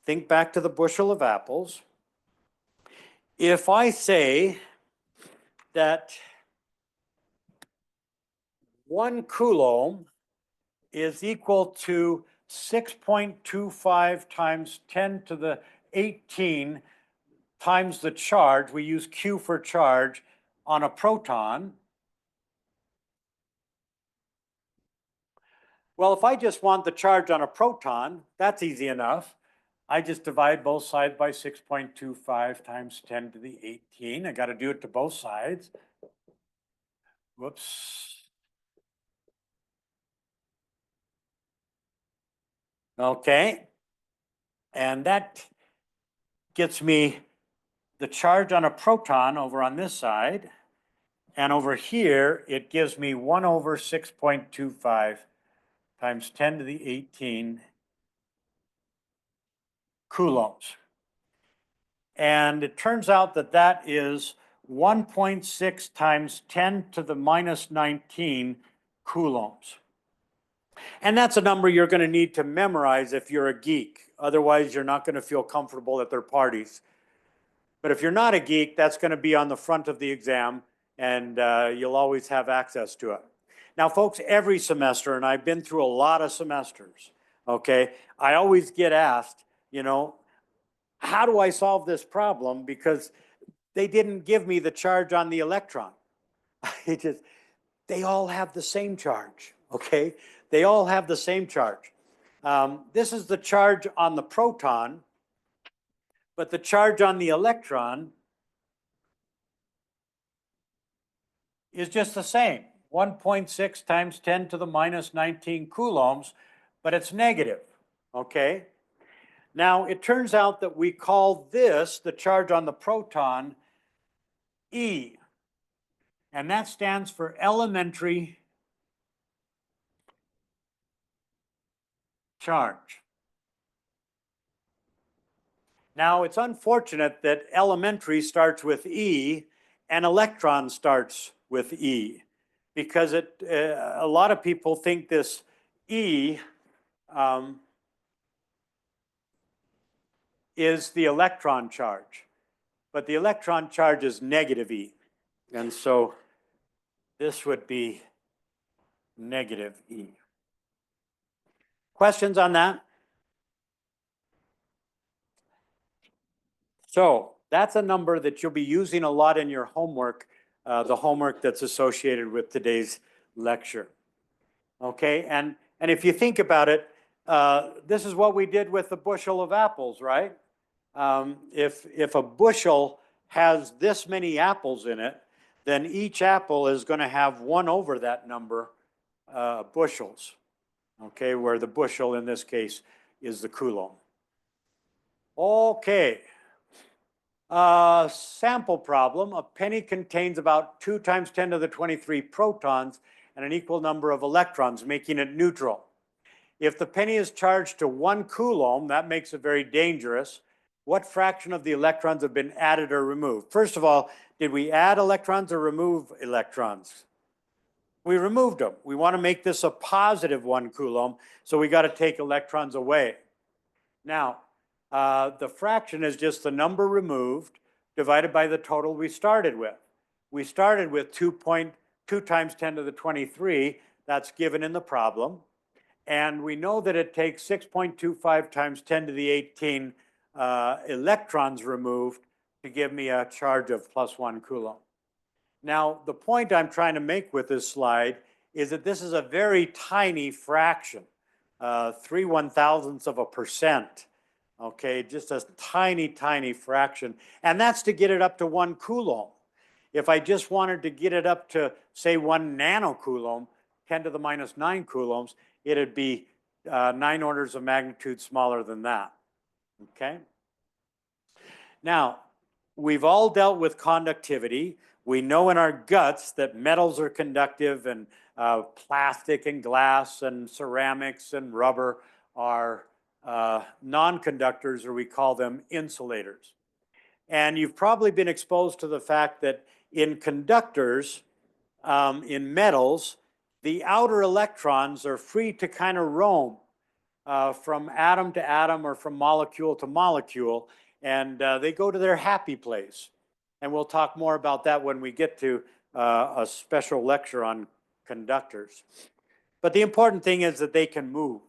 Speaker 1: Think back to the bushel of apples. If I say that 1 coulomb is equal to 6.25 times 10 to the 18 times the charge, we use Q for charge, on a proton. Well, if I just want the charge on a proton, that's easy enough. I just divide both sides by 6.25 times 10 to the 18. I got to do it to both sides. Whoops. Okay. And that gets me the charge on a proton over on this side. And over here, it gives me 1 over 6.25 times 10 to the 18 coulombs. And it turns out that that is 1.6 times 10 to the minus 19 coulombs. And that's a number you're going to need to memorize if you're a geek. Otherwise, you're not going to feel comfortable at their parties. But if you're not a geek, that's going to be on the front of the exam, and you'll always have access to it. Now, folks, every semester, and I've been through a lot of semesters, okay, I always get asked, you know, how do I solve this problem? Because they didn't give me the charge on the electron. They all have the same charge, okay? They all have the same charge. This is the charge on the proton, but the charge on the electron is just the same, 1.6 times 10 to the minus 19 coulombs, but it's negative, okay? Now, it turns out that we call this, the charge on the proton, E, and that stands for elementary charge. Now, it's unfortunate that elementary starts with E and electron starts with E, because a lot of people think this E is the electron charge, but the electron charge is negative E. And so this would be negative E. Questions on that? So that's a number that you'll be using a lot in your homework, the homework that's associated with today's lecture. Okay, and if you think about it, this is what we did with the bushel of apples, right? If a bushel has this many apples in it, then each apple is going to have 1 over that number bushels. okay, where the bushel in this case is the coulomb. Okay. Sample problem, a penny contains about 2 times 10 to the 23 protons and an equal number of electrons, making it neutral. If the penny is charged to 1 coulomb, that makes it very dangerous. What fraction of the electrons have been added or removed? First of all, did we add electrons or remove electrons? We removed them. We want to make this a positive 1 coulomb, so we got to take electrons away. Now, the fraction is just the number removed divided by the total we started with. We started with 2.2 times 10 to the 23. That's given in the problem. And we know that it takes 6.25 times 10 to the 18 electrons removed to give me a charge of plus 1 coulomb. Now, the point I'm trying to make with this slide is that this is a very tiny fraction, 3/1000%. Okay, just a tiny, tiny fraction. And that's to get it up to 1 coulomb. If I just wanted to get it up to, say, 1 nanocoulomb, 10 to the minus 9 coulombs, it'd be 9 orders of magnitude smaller than that. Okay? Now, we've all dealt with conductivity. We know in our guts that metals are conductive and plastic and glass and ceramics and rubber are non-conductors, or we call them insulators. And you've probably been exposed to the fact that in conductors, in metals, the outer electrons are free to kind of roam from atom to atom or from molecule to molecule, and they go to their happy place. And we'll talk more about that when we get to a special lecture on conductors. But the important thing is that they can move.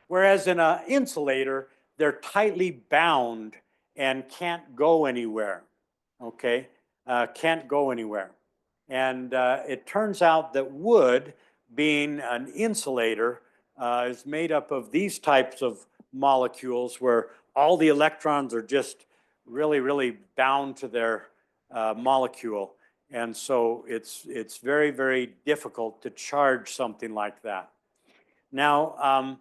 Speaker 1: Whereas in an insulator, they're tightly bound and can't go anywhere, okay? Can't go anywhere. And it turns out that wood, being an insulator, is made up of these types of molecules where all the electrons are just really, really bound to their molecule. And so it's very, very difficult to charge something like that. Now,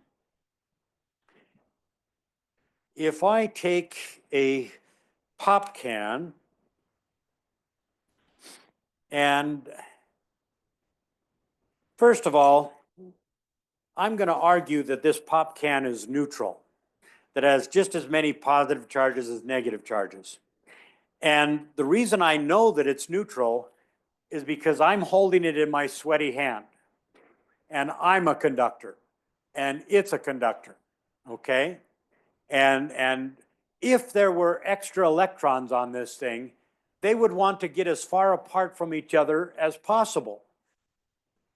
Speaker 1: if I take a pop can and first of all, I'm going to argue that this pop can is neutral, that has just as many positive charges as negative charges. And the reason I know that it's neutral is because I'm holding it in my sweaty hand. And I'm a conductor. And it's a conductor. Okay? And if there were extra electrons on this thing, they would want to get as far apart from each other as possible.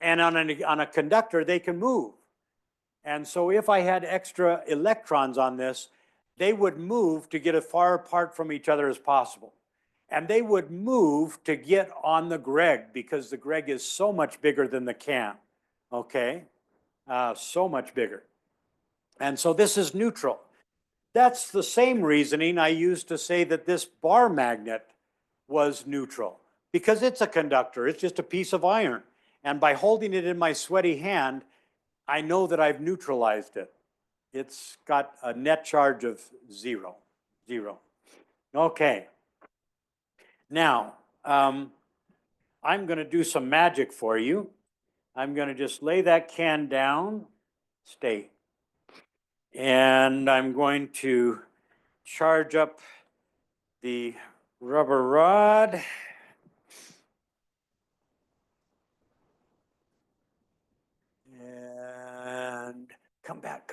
Speaker 1: And on a conductor, they can move. And so if I had extra electrons on this, they would move to get as far apart from each other as possible. And they would move to get on the Greg because the Greg is so much bigger than the can, okay? So much bigger. And so this is neutral. That's the same reasoning I used to say that this bar magnet was neutral because it's a conductor. It's just a piece of iron. And by holding it in my sweaty hand, I know that I've neutralized it. It's got a net charge of 0. Okay. Now, I'm going to do some magic for you. I'm going to just lay that can down, stay. And I'm going to charge up the rubber rod. And come back.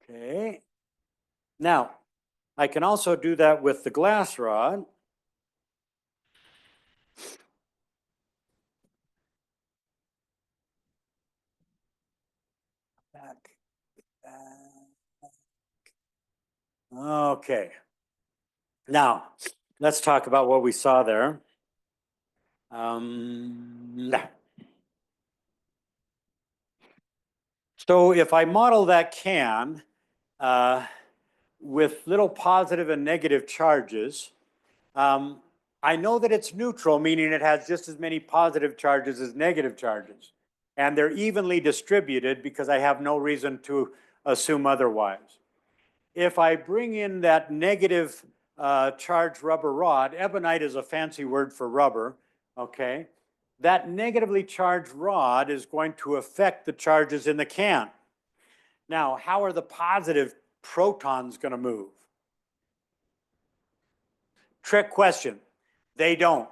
Speaker 1: Okay. Now, I can also do that with the glass rod. Back. Okay. Now, let's talk about what we saw there. So if I model that can with little positive and negative charges, I know that it's neutral, meaning it has just as many positive charges as negative charges. And they're evenly distributed because I have no reason to assume otherwise. If I bring in that negative charged rubber rod, ebonite is a fancy word for rubber, okay? That negatively charged rod is going to affect the charges in the can. Now, how are the positive protons going to move? Trick question. They don't,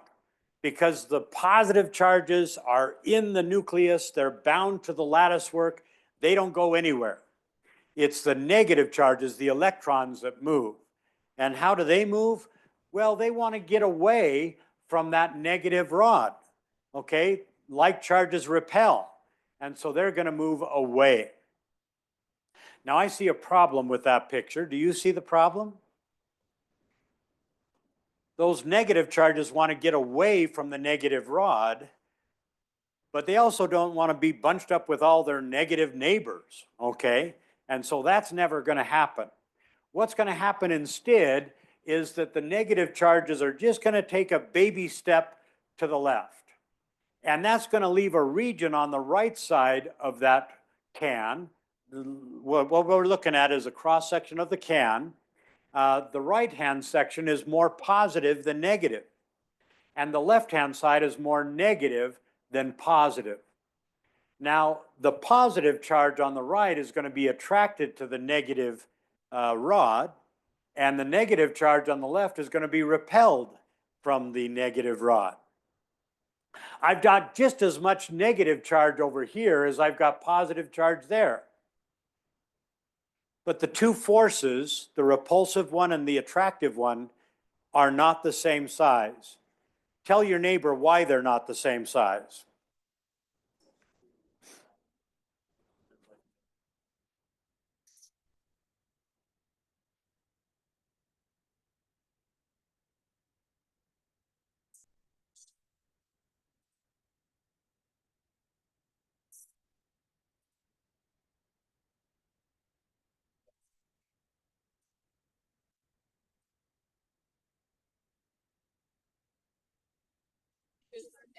Speaker 1: because the positive charges are in the nucleus, they're bound to the lattice work, they don't go anywhere. It's the negative charges, the electrons, that move. And how do they move? Well, they want to get away from that negative rod, okay? Like charges repel, and so they're going to move away. Now, I see a problem with that picture. Do you see the problem? Those negative charges want to get away from the negative rod, but they also don't want to be bunched up with all their negative neighbors, okay? And so that's never going to happen. What's going to happen instead is that the negative charges are just going to take a baby step to the left. And that's going to leave a region on the right side of that can. What we're looking at is a cross section of the can. The right-hand section is more positive than negative. And the left-hand side is more negative than positive. Now, the positive charge on the right is going to be attracted to the negative rod, and the negative charge on the left is going to be repelled from the negative rod. I've got just as much negative charge over here as I've got positive charge there. But the two forces, the repulsive one and the attractive one, are not the same size. Tell your neighbor why they're not the same size.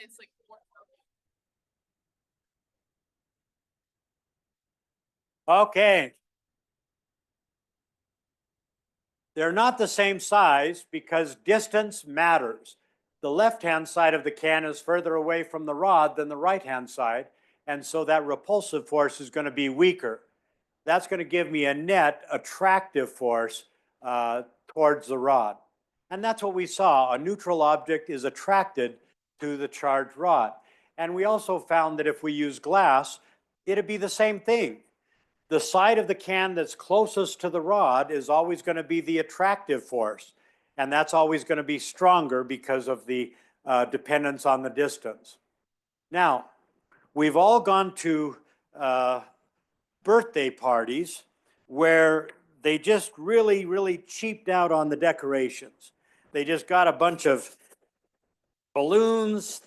Speaker 2: It's like more.
Speaker 1: Okay. They're not the same size because distance matters. The left-hand side of the can is further away from the rod than the right-hand side, and so that repulsive force is going to be weaker. That's going to give me a net attractive force towards the rod. And that's what we saw. A neutral object is attracted to the charged rod. And we also found that if we use glass, it'd be the same thing. The side of the can that's closest to the rod is always going to be the attractive force. And that's always going to be stronger because of the dependence on the distance. Now, we've all gone to birthday parties where they just really, really cheaped out on the decorations. They just got a bunch of balloons,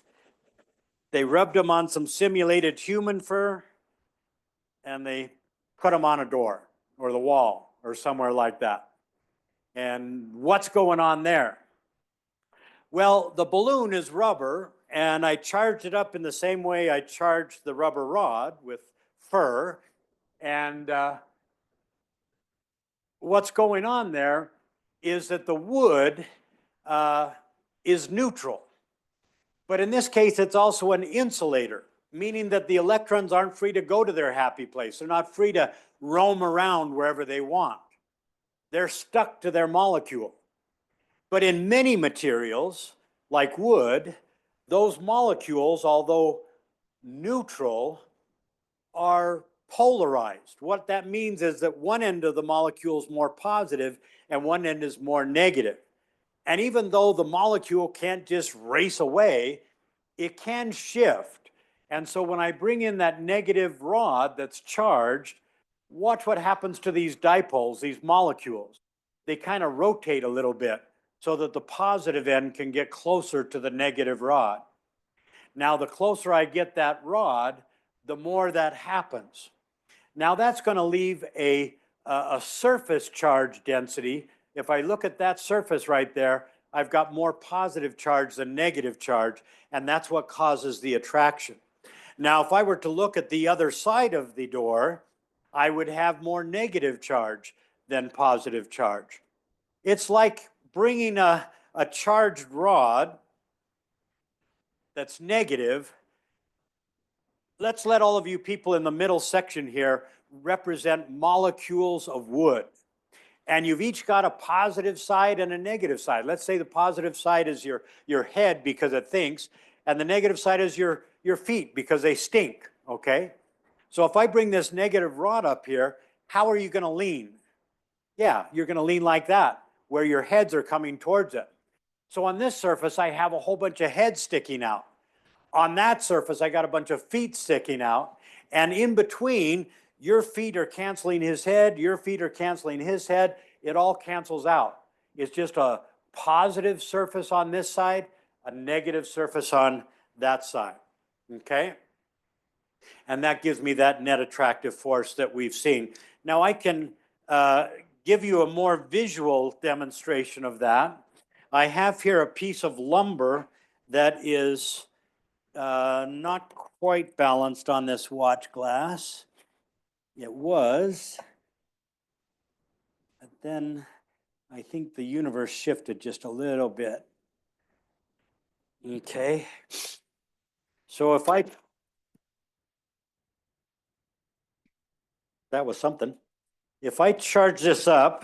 Speaker 1: they rubbed them on some simulated human fur, and they put them on a door or the wall or somewhere like that. And what's going on there? Well, the balloon is rubber, and I charged it up in the same way I charged the rubber rod with fur. And what's going on there is that the wood is neutral. But in this case, it's also an insulator, meaning that the electrons aren't free to go to their happy place. They're not free to roam around wherever they want. They're stuck to their molecule. But in many materials, like wood, those molecules, although neutral, are polarized. What that means is that one end of the molecule is more positive and one end is more negative. And even though the molecule can't just race away, it can shift. And so when I bring in that negative rod that's charged, watch what happens to these dipoles, these molecules. They kind of rotate a little bit so that the positive end can get closer to the negative rod. Now, the closer I get that rod, the more that happens. Now, that's going to leave a surface charge density. If I look at that surface right there, I've got more positive charge than negative charge, and that's what causes the attraction. Now, if I were to look at the other side of the door, I would have more negative charge than positive charge. It's like bringing a charged rod that's negative. Let's let all of you people in the middle section here represent molecules of wood. And you've each got a positive side and a negative side. Let's say the positive side is your head because it thinks, and the negative side is your feet because they stink, okay? So if I bring this negative rod up here, how are you going to lean? Yeah, you're going to lean like that, where your heads are coming towards it. So on this surface, I have a whole bunch of heads sticking out. On that surface, I got a bunch of feet sticking out. And in between, your feet are canceling his head, your feet are canceling his head. It all cancels out. It's just a positive surface on this side, a negative surface on that side, okay? And that gives me that net attractive force that we've seen. Now I can give you a more visual demonstration of that. I have here a piece of lumber that is not quite balanced on this watch glass. It was, but then I think the universe shifted just a little bit. Okay. So if that was something. If I charge this up,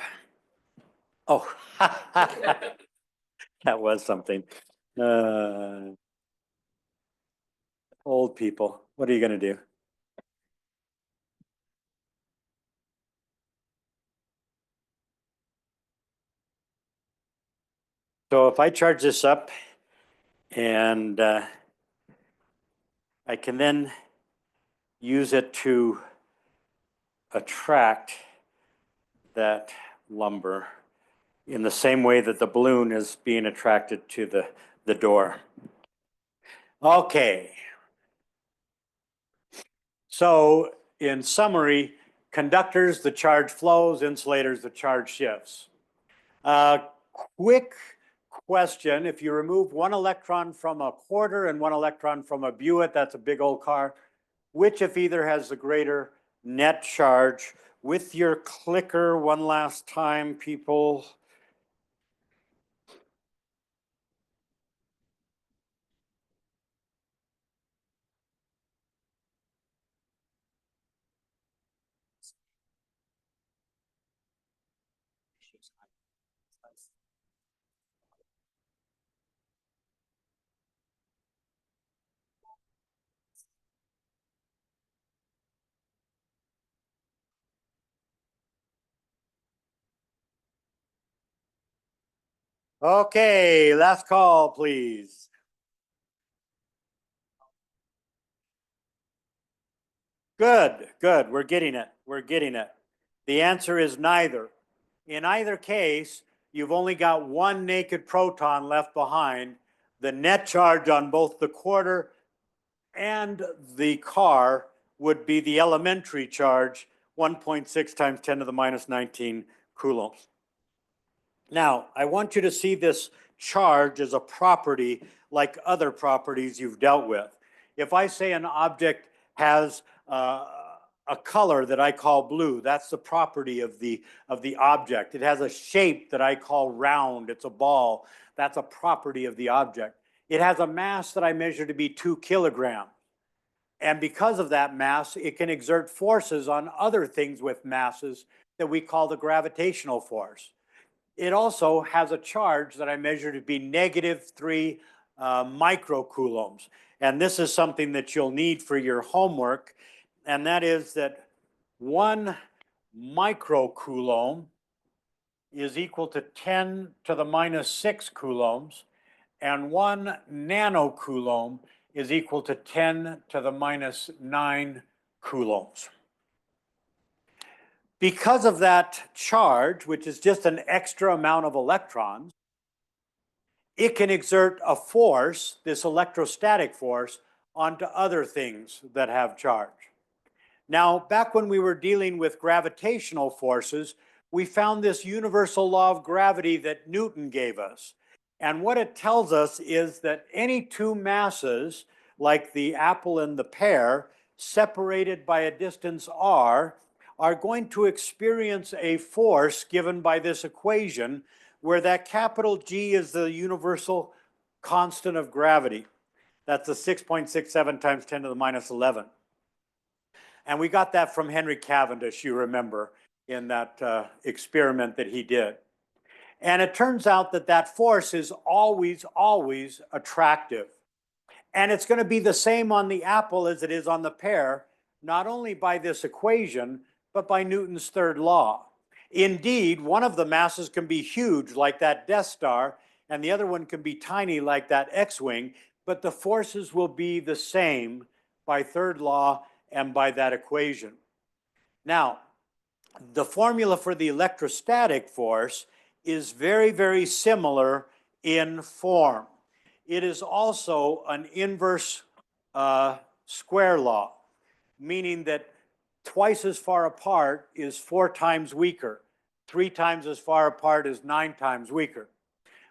Speaker 1: oh, that was something. Old people, what are you going to do? So if I charge this up and I can then use it to attract that lumber in the same way that the balloon is being attracted to the door. Okay. So in summary, conductors, the charge flows, insulators, the charge shifts. Quick question, if you remove one electron from a quarter and one electron from a Buick, that's a big old car, which if either has the greater net charge? With your clicker one last time, people. Okay, last call, please. Good, good. We're getting it. We're getting it. The answer is neither. In either case, you've only got one naked proton left behind. The net charge on both the quarter and the car would be the elementary charge, 1.6 times 10 to the minus 19 coulombs. Now, I want you to see this charge as a property like other properties you've dealt with. If I say an object has a color that I call blue, that's the property of the object. It has a shape that I call round, it's a ball, that's a property of the object. It has a mass that I measure to be 2 kilograms. And because of that mass, it can exert forces on other things with masses that we call the gravitational force. It also has a charge that I measure to be -3 microcoulombs. And this is something that you'll need for your homework. And that is that 1 microcoulomb is equal to 10 to the minus 6 coulombs. And 1 nanocoulomb is equal to 10 to the minus 9 coulombs. Because of that charge, which is just an extra amount of electrons, it can exert a force, this electrostatic force, onto other things that have charge. Now, back when we were dealing with gravitational forces, we found this universal law of gravity that Newton gave us. And what it tells us is that any two masses, like the apple and the pear, separated by a distance r, are going to experience a force given by this equation, where that capital G is the universal constant of gravity. That's a 6.67 times 10 to the minus 11. And we got that from Henry Cavendish, you remember, in that experiment that he did. And it turns out that that force is always, always attractive. And it's going to be the same on the apple as it is on the pear, not only by this equation, but by Newton's third law. Indeed, one of the masses can be huge, like that Death Star, and the other one can be tiny, like that X-wing, but the forces will be the same by third law and by that equation. Now, the formula for the electrostatic force is very, very similar in form. It is also an inverse square law, meaning that twice as far apart is 4 times weaker. 3 times as far apart is 9 times weaker.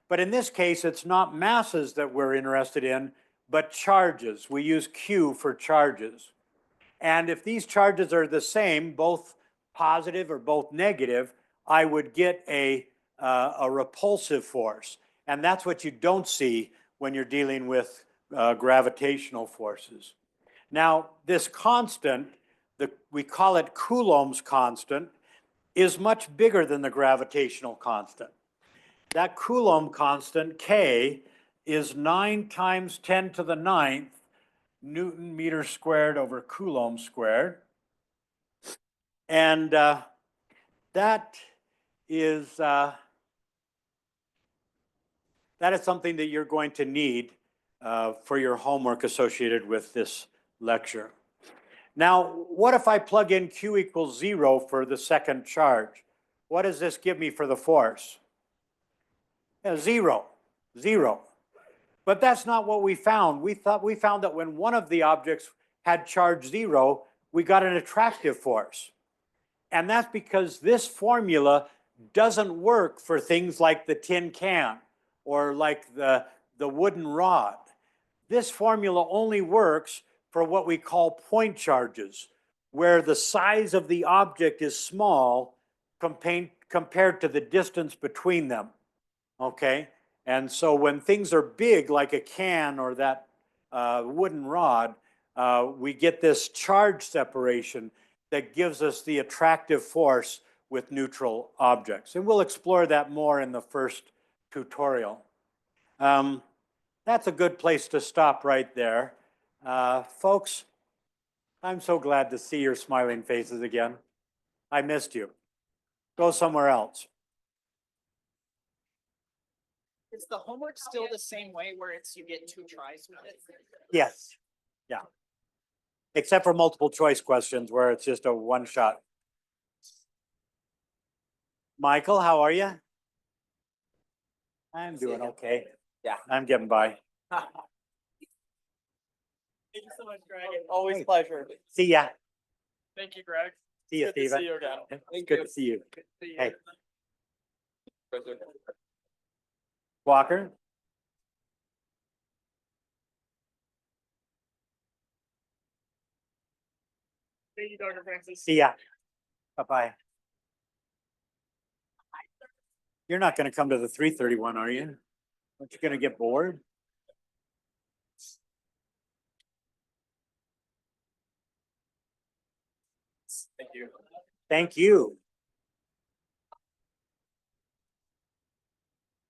Speaker 1: But in this case, it's not masses that we're interested in, but charges. We use Q for charges. And if these charges are the same, both positive or both negative, I would get a repulsive force. And that's what you don't see when you're dealing with gravitational forces. Now, this constant, we call it Coulomb's constant, is much bigger than the gravitational constant. That Coulomb constant, K, is 9 times 10 to the 9th Newton meter squared over Coulomb squared. And that is something that you're going to need for your homework associated with this lecture. Now, what if I plug in Q equals 0 for the second charge? What does this give me for the force? Yeah, 0. But that's not what we found. We found that when one of the objects had charge 0, we got an attractive force. And that's because this formula doesn't work for things like the tin can or like the wooden rod. This formula only works for what we call point charges, where the size of the object is small compared to the distance between them, okay? And so when things are big, like a can or that wooden rod, we get this charge separation that gives us the attractive force with neutral objects. And we'll explore that more in the first tutorial. That's a good place to stop right there. Folks, I'm so glad to see your smiling faces again. I missed you. Go somewhere else.
Speaker 4: Is the homework still the same way where it's you get 2 tries with it?
Speaker 1: Yes, yeah. Except for multiple choice questions where it's just a one shot. Michael, how are you? I'm doing okay.
Speaker 4: Yeah.
Speaker 1: I'm getting by.
Speaker 4: Thank you so much, Greg. Always
Speaker 1: Hey.
Speaker 4: pleasure.
Speaker 1: See ya.
Speaker 4: Thank you, Greg.
Speaker 1: See you,
Speaker 4: Good to see
Speaker 1: Steven.
Speaker 4: you again.
Speaker 1: It's good to see you.
Speaker 4: Good to see you.
Speaker 1: Hey. Walker?
Speaker 4: Thank you, Dr. Francis.
Speaker 1: See ya. Bye-bye. You're not gonna come to the 3:31, are you? Aren't you gonna get bored?
Speaker 4: Thank you.
Speaker 1: Thank you.